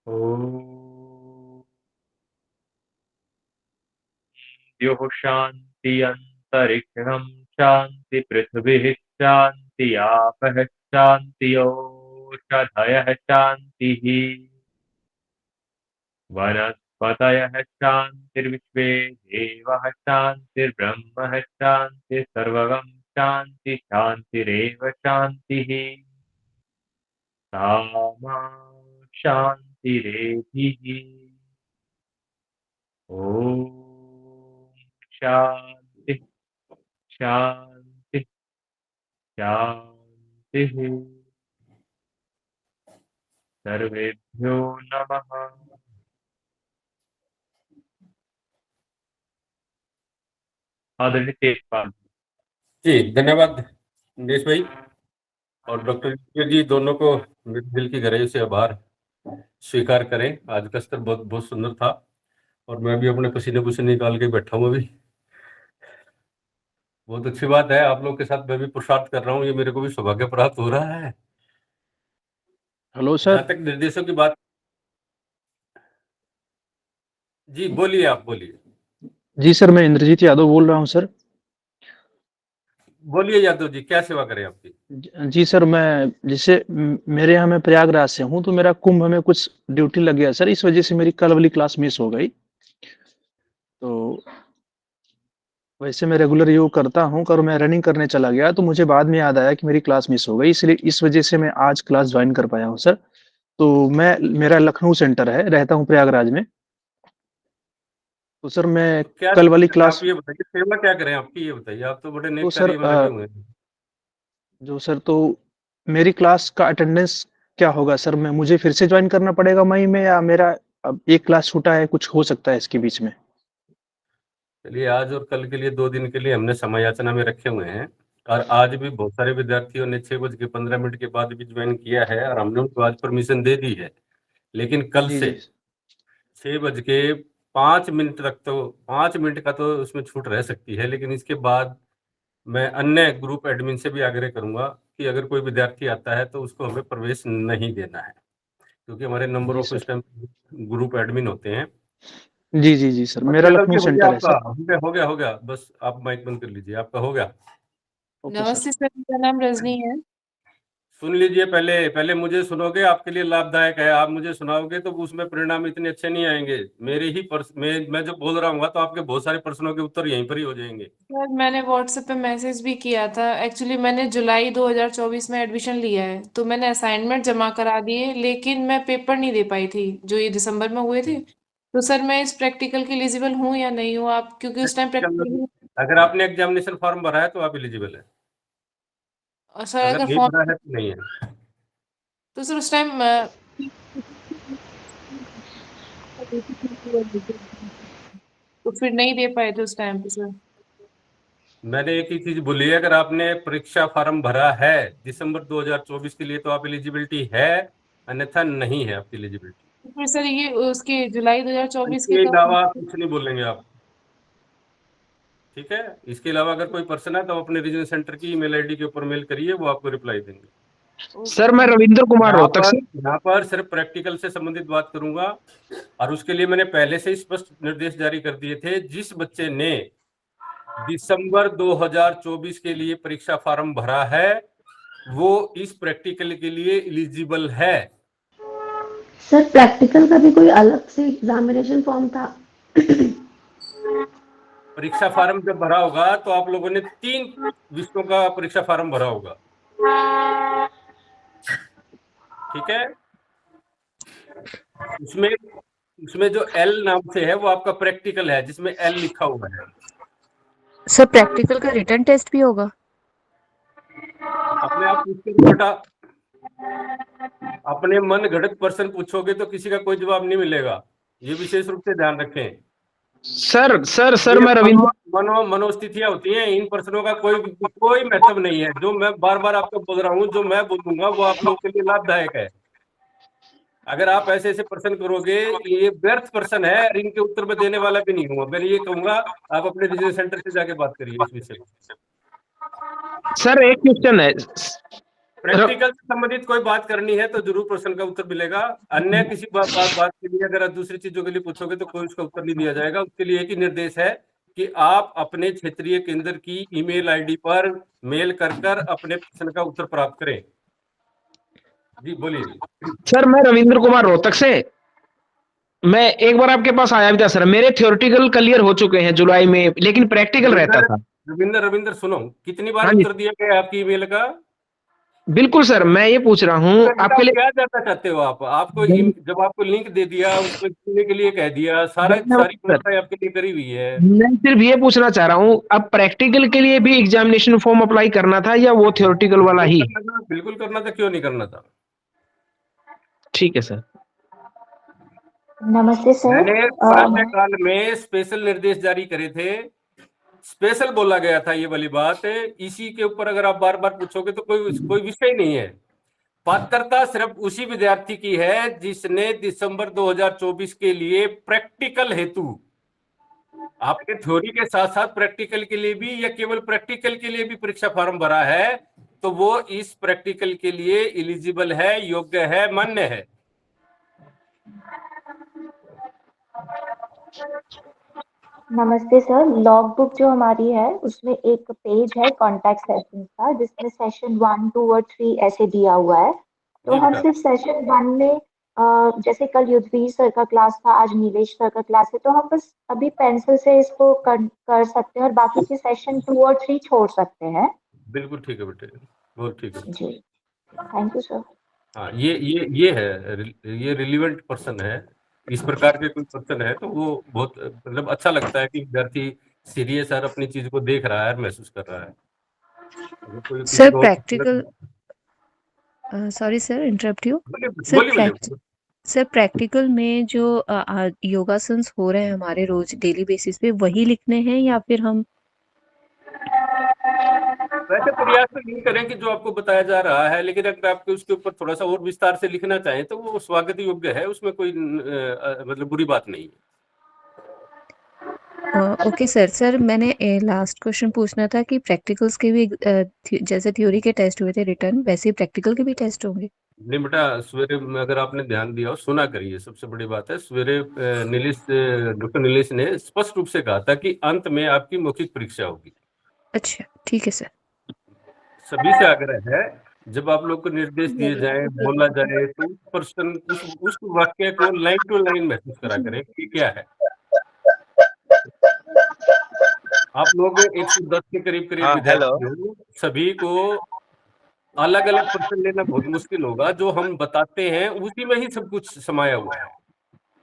ओम द्योः शांति अंतरिक्षं शांति पृथ्वी शांति आपः शांति ओषधयः शांतिः वनस्पतयः शान्तिर्विश्वे देवः शान्तिर्ब्रह्म शान्तिः सर्वगं शान्ति शान्तिरेव शान्तिः सामा शान्तिरेधिः। ॐ शान्ति शान्ति शान्तिः। सर्वेभ्यो नमः। आदरणीय तेजपाल जी, धन्यवाद नरेश भाई और डॉक्टर जी, दोनों को मेरे दिल की गहराई से आभार स्वीकार करें। आज का सत्र बहुत बहुत सुंदर था और मैं भी अपने पसीने पसीने निकाल के बैठा हूँ अभी। बहुत अच्छी बात है, आप लोग के साथ मैं भी पुरुषार्थ कर रहा हूँ, ये मेरे को भी सौभाग्य प्राप्त हो रहा है। हेलो जहाँ सर। तक निर्देशों की बात, जी बोलिए, आप बोलिए। जी सर, मैं इंद्रजीत यादव बोल रहा हूँ सर। बोलिए यादव जी, क्या सेवा करें आपकी? जी सर, मैं जैसे मेरे यहाँ मैं प्रयागराज से हूँ, तो मेरा कुंभ में कुछ ड्यूटी लग गया सर, इस वजह से मेरी कल वाली क्लास मिस हो गई। तो वैसे मैं रेगुलर योग करता हूँ, और मैं रनिंग करने चला गया तो मुझे बाद में याद आया कि मेरी क्लास मिस हो गई, इसलिए इस वजह से मैं आज क्लास ज्वाइन कर पाया हूँ सर। तो मेरा लखनऊ सेंटर है, रहता हूँ प्रयागराज में। तो सर मैं तो क्या कल वाली आप क्लास ये बताइए, सेवा क्या करें आपकी, ये बताइए। आप तो बड़े तो नेक सर कार्य में लगे हुए हैं। तो मेरी क्लास का अटेंडेंस क्या होगा सर? मैं मुझे फिर से ज्वाइन करना पड़ेगा मई में, या मेरा अब एक क्लास छूटा है, कुछ हो सकता है इसके बीच में? चलिए, आज और कल के लिए 2 दिन के लिए हमने समय याचना में रखे हुए हैं, और आज भी बहुत सारे विद्यार्थियों ने 6:15 के बाद भी ज्वाइन किया है और हमने उनको आज परमिशन दे दी है। लेकिन कल जी से जी 6:05 तक, तो 5 मिनट का तो उसमें छूट रह सकती है, लेकिन इसके बाद मैं अन्य ग्रुप एडमिन से भी आग्रह करूंगा कि अगर कोई विद्यार्थी आता है तो उसको हमें प्रवेश नहीं देना है, क्योंकि हमारे नंबर जी ऑफ सर। इस टाइम ग्रुप एडमिन होते हैं। जी जी जी सर, मेरा अच्छा यादव लखनऊ जी, हो गया सेंटर है आपका? सर। हो गया, बस आप माइक बंद कर लीजिए, आपका हो गया। Okay sir. नमस्ते सर, मेरा नाम रजनी है। सुन लीजिए, पहले पहले मुझे सुनोगे, आपके लिए लाभदायक है। आप मुझे सुनाओगे तो उसमें परिणाम इतने अच्छे नहीं आएंगे। मेरे ही मैं जो बोल रहा हूँ तो आपके बहुत सारे प्रश्नों के उत्तर यहीं पर ही हो जाएंगे। सर मैंने व्हाट्सएप पे मैसेज भी किया था। एक्चुअली मैंने जुलाई 2024 में एडमिशन लिया है, तो मैंने असाइनमेंट जमा करा दिए, लेकिन मैं पेपर नहीं दे पाई थी जो ये दिसंबर में हुए थे। तो सर मैं इस प्रैक्टिकल के एलिजिबल हूँ या नहीं हूँ आप, क्योंकि उस टाइम प्रैक्टिकल, अगर आपने एग्जामिनेशन फॉर्म भरा है तो आप एलिजिबल है, सर अगर अगर नहीं फॉर्म, भरा है तो नहीं है। तो सर उस टाइम तो फिर नहीं दे पाए थे उस टाइम पे सर। मैंने एक ही चीज बोली है, अगर आपने परीक्षा फॉर्म भरा है दिसंबर 2024 के लिए तो आप एलिजिबिलिटी है, अन्यथा नहीं है आपकी एलिजिबिलिटी। तो फिर सर ये उसके जुलाई 2024 के इसके कब, अलावा कुछ नहीं बोलेंगे आप, ठीक है। इसके अलावा अगर कोई पर्सन है तो अपने रीजन सेंटर की ईमेल आईडी के ऊपर मेल करिए, वो आपको रिप्लाई देंगे। सर मैं रविंद्र कुमार रोहतक से। यहाँ पर सिर्फ प्रैक्टिकल से संबंधित बात करूंगा, और उसके लिए मैंने पहले से ही स्पष्ट निर्देश जारी कर दिए थे। जिस बच्चे ने दिसंबर 2024 के लिए परीक्षा फॉर्म भरा है वो इस प्रैक्टिकल के लिए एलिजिबल है। सर प्रैक्टिकल का भी कोई अलग से एग्जामिनेशन फॉर्म था? परीक्षा फॉर्म जब भरा होगा तो आप लोगों ने 3 विषयों का परीक्षा फॉर्म भरा होगा, ठीक है। उसमें उसमें जो एल नाम से है वो आपका प्रैक्टिकल है, जिसमें एल लिखा हुआ है। सर प्रैक्टिकल का रिटर्न टेस्ट भी होगा? अपने आप पूछ के बेटा, अपने मन घड़त पर्सन पूछोगे तो किसी का कोई जवाब नहीं मिलेगा, ये विशेष रूप से ध्यान रखें। सर मैं रविंद्र मनोस्थितियां होती हैं, इन पर्सनों का कोई महत्व नहीं है। जो मैं बार बार आपको बोल रहा हूँ, जो मैं बोलूंगा वो आप लोगों के लिए लाभदायक है। अगर आप ऐसे ऐसे प्रश्न करोगे, ये व्यर्थ प्रश्न है, और इनके उत्तर में देने वाला भी नहीं हूँ। मैं ये कहूंगा आप अपने रीजनल सेंटर से जाके बात करिए इस विषय में। सर एक क्वेश्चन है, प्रैक्टिकल से संबंधित कोई बात करनी है तो जरूर प्रश्न का उत्तर मिलेगा। अन्य किसी बात के लिए अगर आप दूसरी चीजों के लिए पूछोगे तो कोई उसका उत्तर नहीं दिया जाएगा। उसके लिए एक ही निर्देश है कि आप अपने क्षेत्रीय केंद्र की ईमेल आईडी पर मेल कर अपने प्रश्न का उत्तर प्राप्त करें। जी बोलिए। सर मैं रविंद्र कुमार रोहतक से। मैं एक बार आपके पास आया भी था सर, मेरे थ्योरेटिकल क्लियर हो चुके हैं जुलाई में, लेकिन प्रैक्टिकल रहता था। रविंद्र सुनो, कितनी बार हाँ जी। उत्तर दिया गया आपकी ईमेल का? बिल्कुल सर, मैं ये पूछ रहा हूँ आपके लिए क्या जानना चाहते हो आप? आपको जब आपको लिंक दे दिया, उसमें लिखने के लिए कह दिया, सारी व्यवस्था आपके लिए करी हुई है। मैं सिर्फ ये पूछना चाह रहा हूँ, अब प्रैक्टिकल के लिए भी एग्जामिनेशन फॉर्म अप्लाई करना था या वो थ्योरेटिकल वाला ही? बिल्कुल करना था, क्यों नहीं करना था। ठीक है सर। नमस्ते सर। मैंने प्रातःकाल में स्पेशल निर्देश जारी करे थे, स्पेशल बोला गया था ये वाली बात। इसी के ऊपर अगर आप बार बार पूछोगे तो कोई विषय नहीं है। पात्रता सिर्फ उसी विद्यार्थी की है जिसने दिसंबर 2024 के लिए प्रैक्टिकल हेतु, आपके थ्योरी के साथ साथ प्रैक्टिकल के लिए भी या केवल प्रैक्टिकल के लिए भी परीक्षा फॉर्म भरा है, तो वो इस प्रैक्टिकल के लिए एलिजिबल है, योग्य है, मान्य है। नमस्ते सर। लॉग बुक जो हमारी है उसमें एक पेज है कॉन्टैक्ट सेशन का, जिसमें सेशन 1, 2 और 3 ऐसे दिया हुआ है। तो हम सिर्फ सेशन 1 में जैसे कल युद्धवीर सर का क्लास था, आज नीलेश सर का क्लास है, तो हम बस अभी पेंसिल से इसको कर सकते हैं और बाकी के सेशन 2 और 3 छोड़ सकते हैं। बिल्कुल ठीक है बेटे, बहुत ठीक है जी, थैंक यू सर। हाँ, ये है, ये रिलीवेंट पर्सन है। इस प्रकार के कोई पर्सन है तो वो बहुत मतलब अच्छा लगता है कि विद्यार्थी सीरियस और अपनी चीज को देख रहा है, महसूस कर रहा है। Sir practical, sorry sir interrupt you. Sir practical में जो योगासन्स हो रहे हैं हमारे रोज डेली बेसिस पे, वही लिखने हैं या फिर हम वैसे प्रयास तो नहीं करें कि जो आपको बताया जा रहा है, लेकिन अगर आपको उसके ऊपर थोड़ा सा और विस्तार से लिखना चाहें तो वो स्वागत योग्य है, उसमें कोई मतलब बुरी बात नहीं है। ओके सर मैंने लास्ट क्वेश्चन पूछना था कि प्रैक्टिकल्स के भी जैसे थ्योरी के टेस्ट हुए थे रिटर्न, वैसे ही प्रैक्टिकल के भी टेस्ट होंगे? नहीं बेटा, सवेरे अगर आपने ध्यान दिया और सुना करिए, सबसे बड़ी बात है, सवेरे डॉक्टर नीलेश ने स्पष्ट रूप से कहा था कि अंत में आपकी मौखिक परीक्षा होगी। अच्छा ठीक है सर। सभी से आग्रह है, जब आप लोग को निर्देश दिए जाए, बोला जाए, तो उस पर्सन उस वाक्य को लाइन टू लाइन महसूस करा करें कि क्या है। आप लोग 110 के करीब विद्यार्थी हो, सभी को अलग अलग पर्सन लेना बहुत मुश्किल होगा। जो हम बताते हैं उसी में ही सब कुछ समाया हुआ है।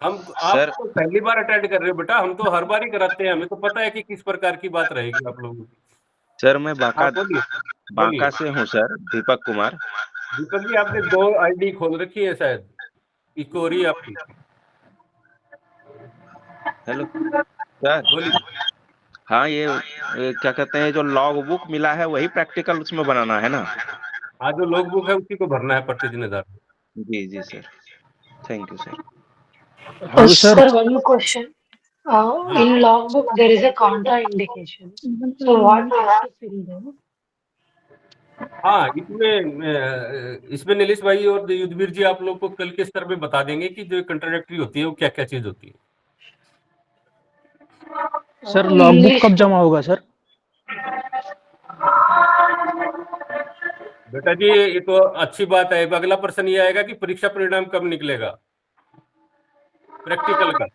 आप सर तो पहली बार अटेंड कर रहे हो बेटा, हम तो हर बार ही कराते हैं, हमें तो पता है कि किस प्रकार की बात रहेगी आप लोगों की। सर मैं हाँ बोलिए बांका से हूँ सर, दीपक कुमार। दीपक जी, आपने 2 आईडी खोल रखी है शायद, इको हो रही है आपकी। Hello sir. बोलिए। हाँ ये क्या कहते हैं, जो लॉग बुक मिला है वही प्रैक्टिकल उसमें बनाना है ना? हाँ, जो लॉग बुक है उसी को भरना है प्रतिदिन आधार पे। जी जी sir, thank you sir. Hello sir. Sir, one more question. In logbook, there is a contraindication. So what we have to fill there? हाँ, इसमें नीलेश भाई और युद्धवीर जी आप लोग को कल के स्तर में बता देंगे कि जो कंट्राडिक्टरी होती है वो क्या क्या चीज होती है। सर लॉगबुक कब जमा होगा सर? बेटा जी, ये तो अच्छी बात है। अगला प्रश्न ये आएगा कि परीक्षा परिणाम कब निकलेगा प्रैक्टिकल का। इस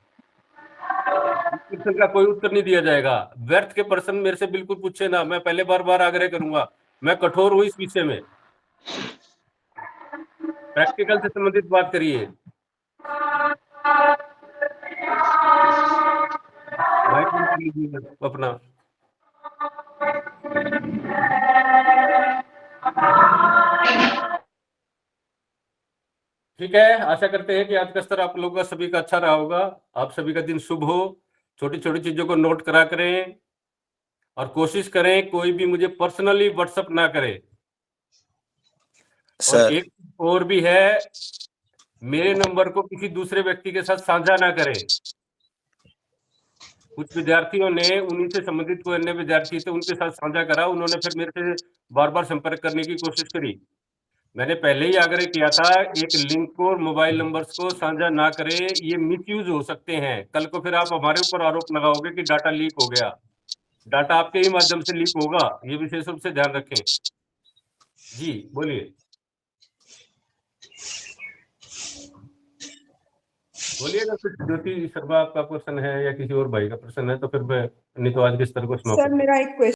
प्रश्न का कोई उत्तर नहीं दिया जाएगा। व्यर्थ के प्रश्न मेरे से बिल्कुल पूछे ना, मैं पहले बार आग्रह करूंगा, मैं कठोर हूं इस विषय में। प्रैक्टिकल से संबंधित बात करिए। माइक बंद कर लीजिए अपना। ठीक है, आशा करते हैं कि आज का स्तर आप लोगों का सभी का अच्छा रहा होगा। आप सभी का दिन शुभ हो। छोटी छोटी चीजों को नोट करा करें और कोशिश करें कोई भी मुझे पर्सनली व्हाट्सएप ना करे। और सर एक और भी है, मेरे नंबर को किसी दूसरे व्यक्ति के साथ साझा ना करें। कुछ विद्यार्थियों ने उन्हीं से संबंधित कोई अन्य विद्यार्थी थे उनके साथ साझा करा, उन्होंने फिर मेरे से बार संपर्क करने की कोशिश करी। मैंने पहले ही आग्रह किया था, एक लिंक को और मोबाइल नंबर्स को साझा ना करें, ये मिसयूज हो सकते हैं। कल को फिर आप हमारे ऊपर आरोप लगाओगे कि डाटा लीक हो गया। डाटा आपके ही माध्यम से लीक होगा, ये विशेष रूप से ध्यान रखें। जी बोलिए बोलिएगा कुछ। ज्योति शर्मा आपका प्रश्न है या किसी और भाई का प्रश्न है तो फिर मैं, नहीं तो आज के स्तर को समाप्त सर मेरा एक क्वेश्चन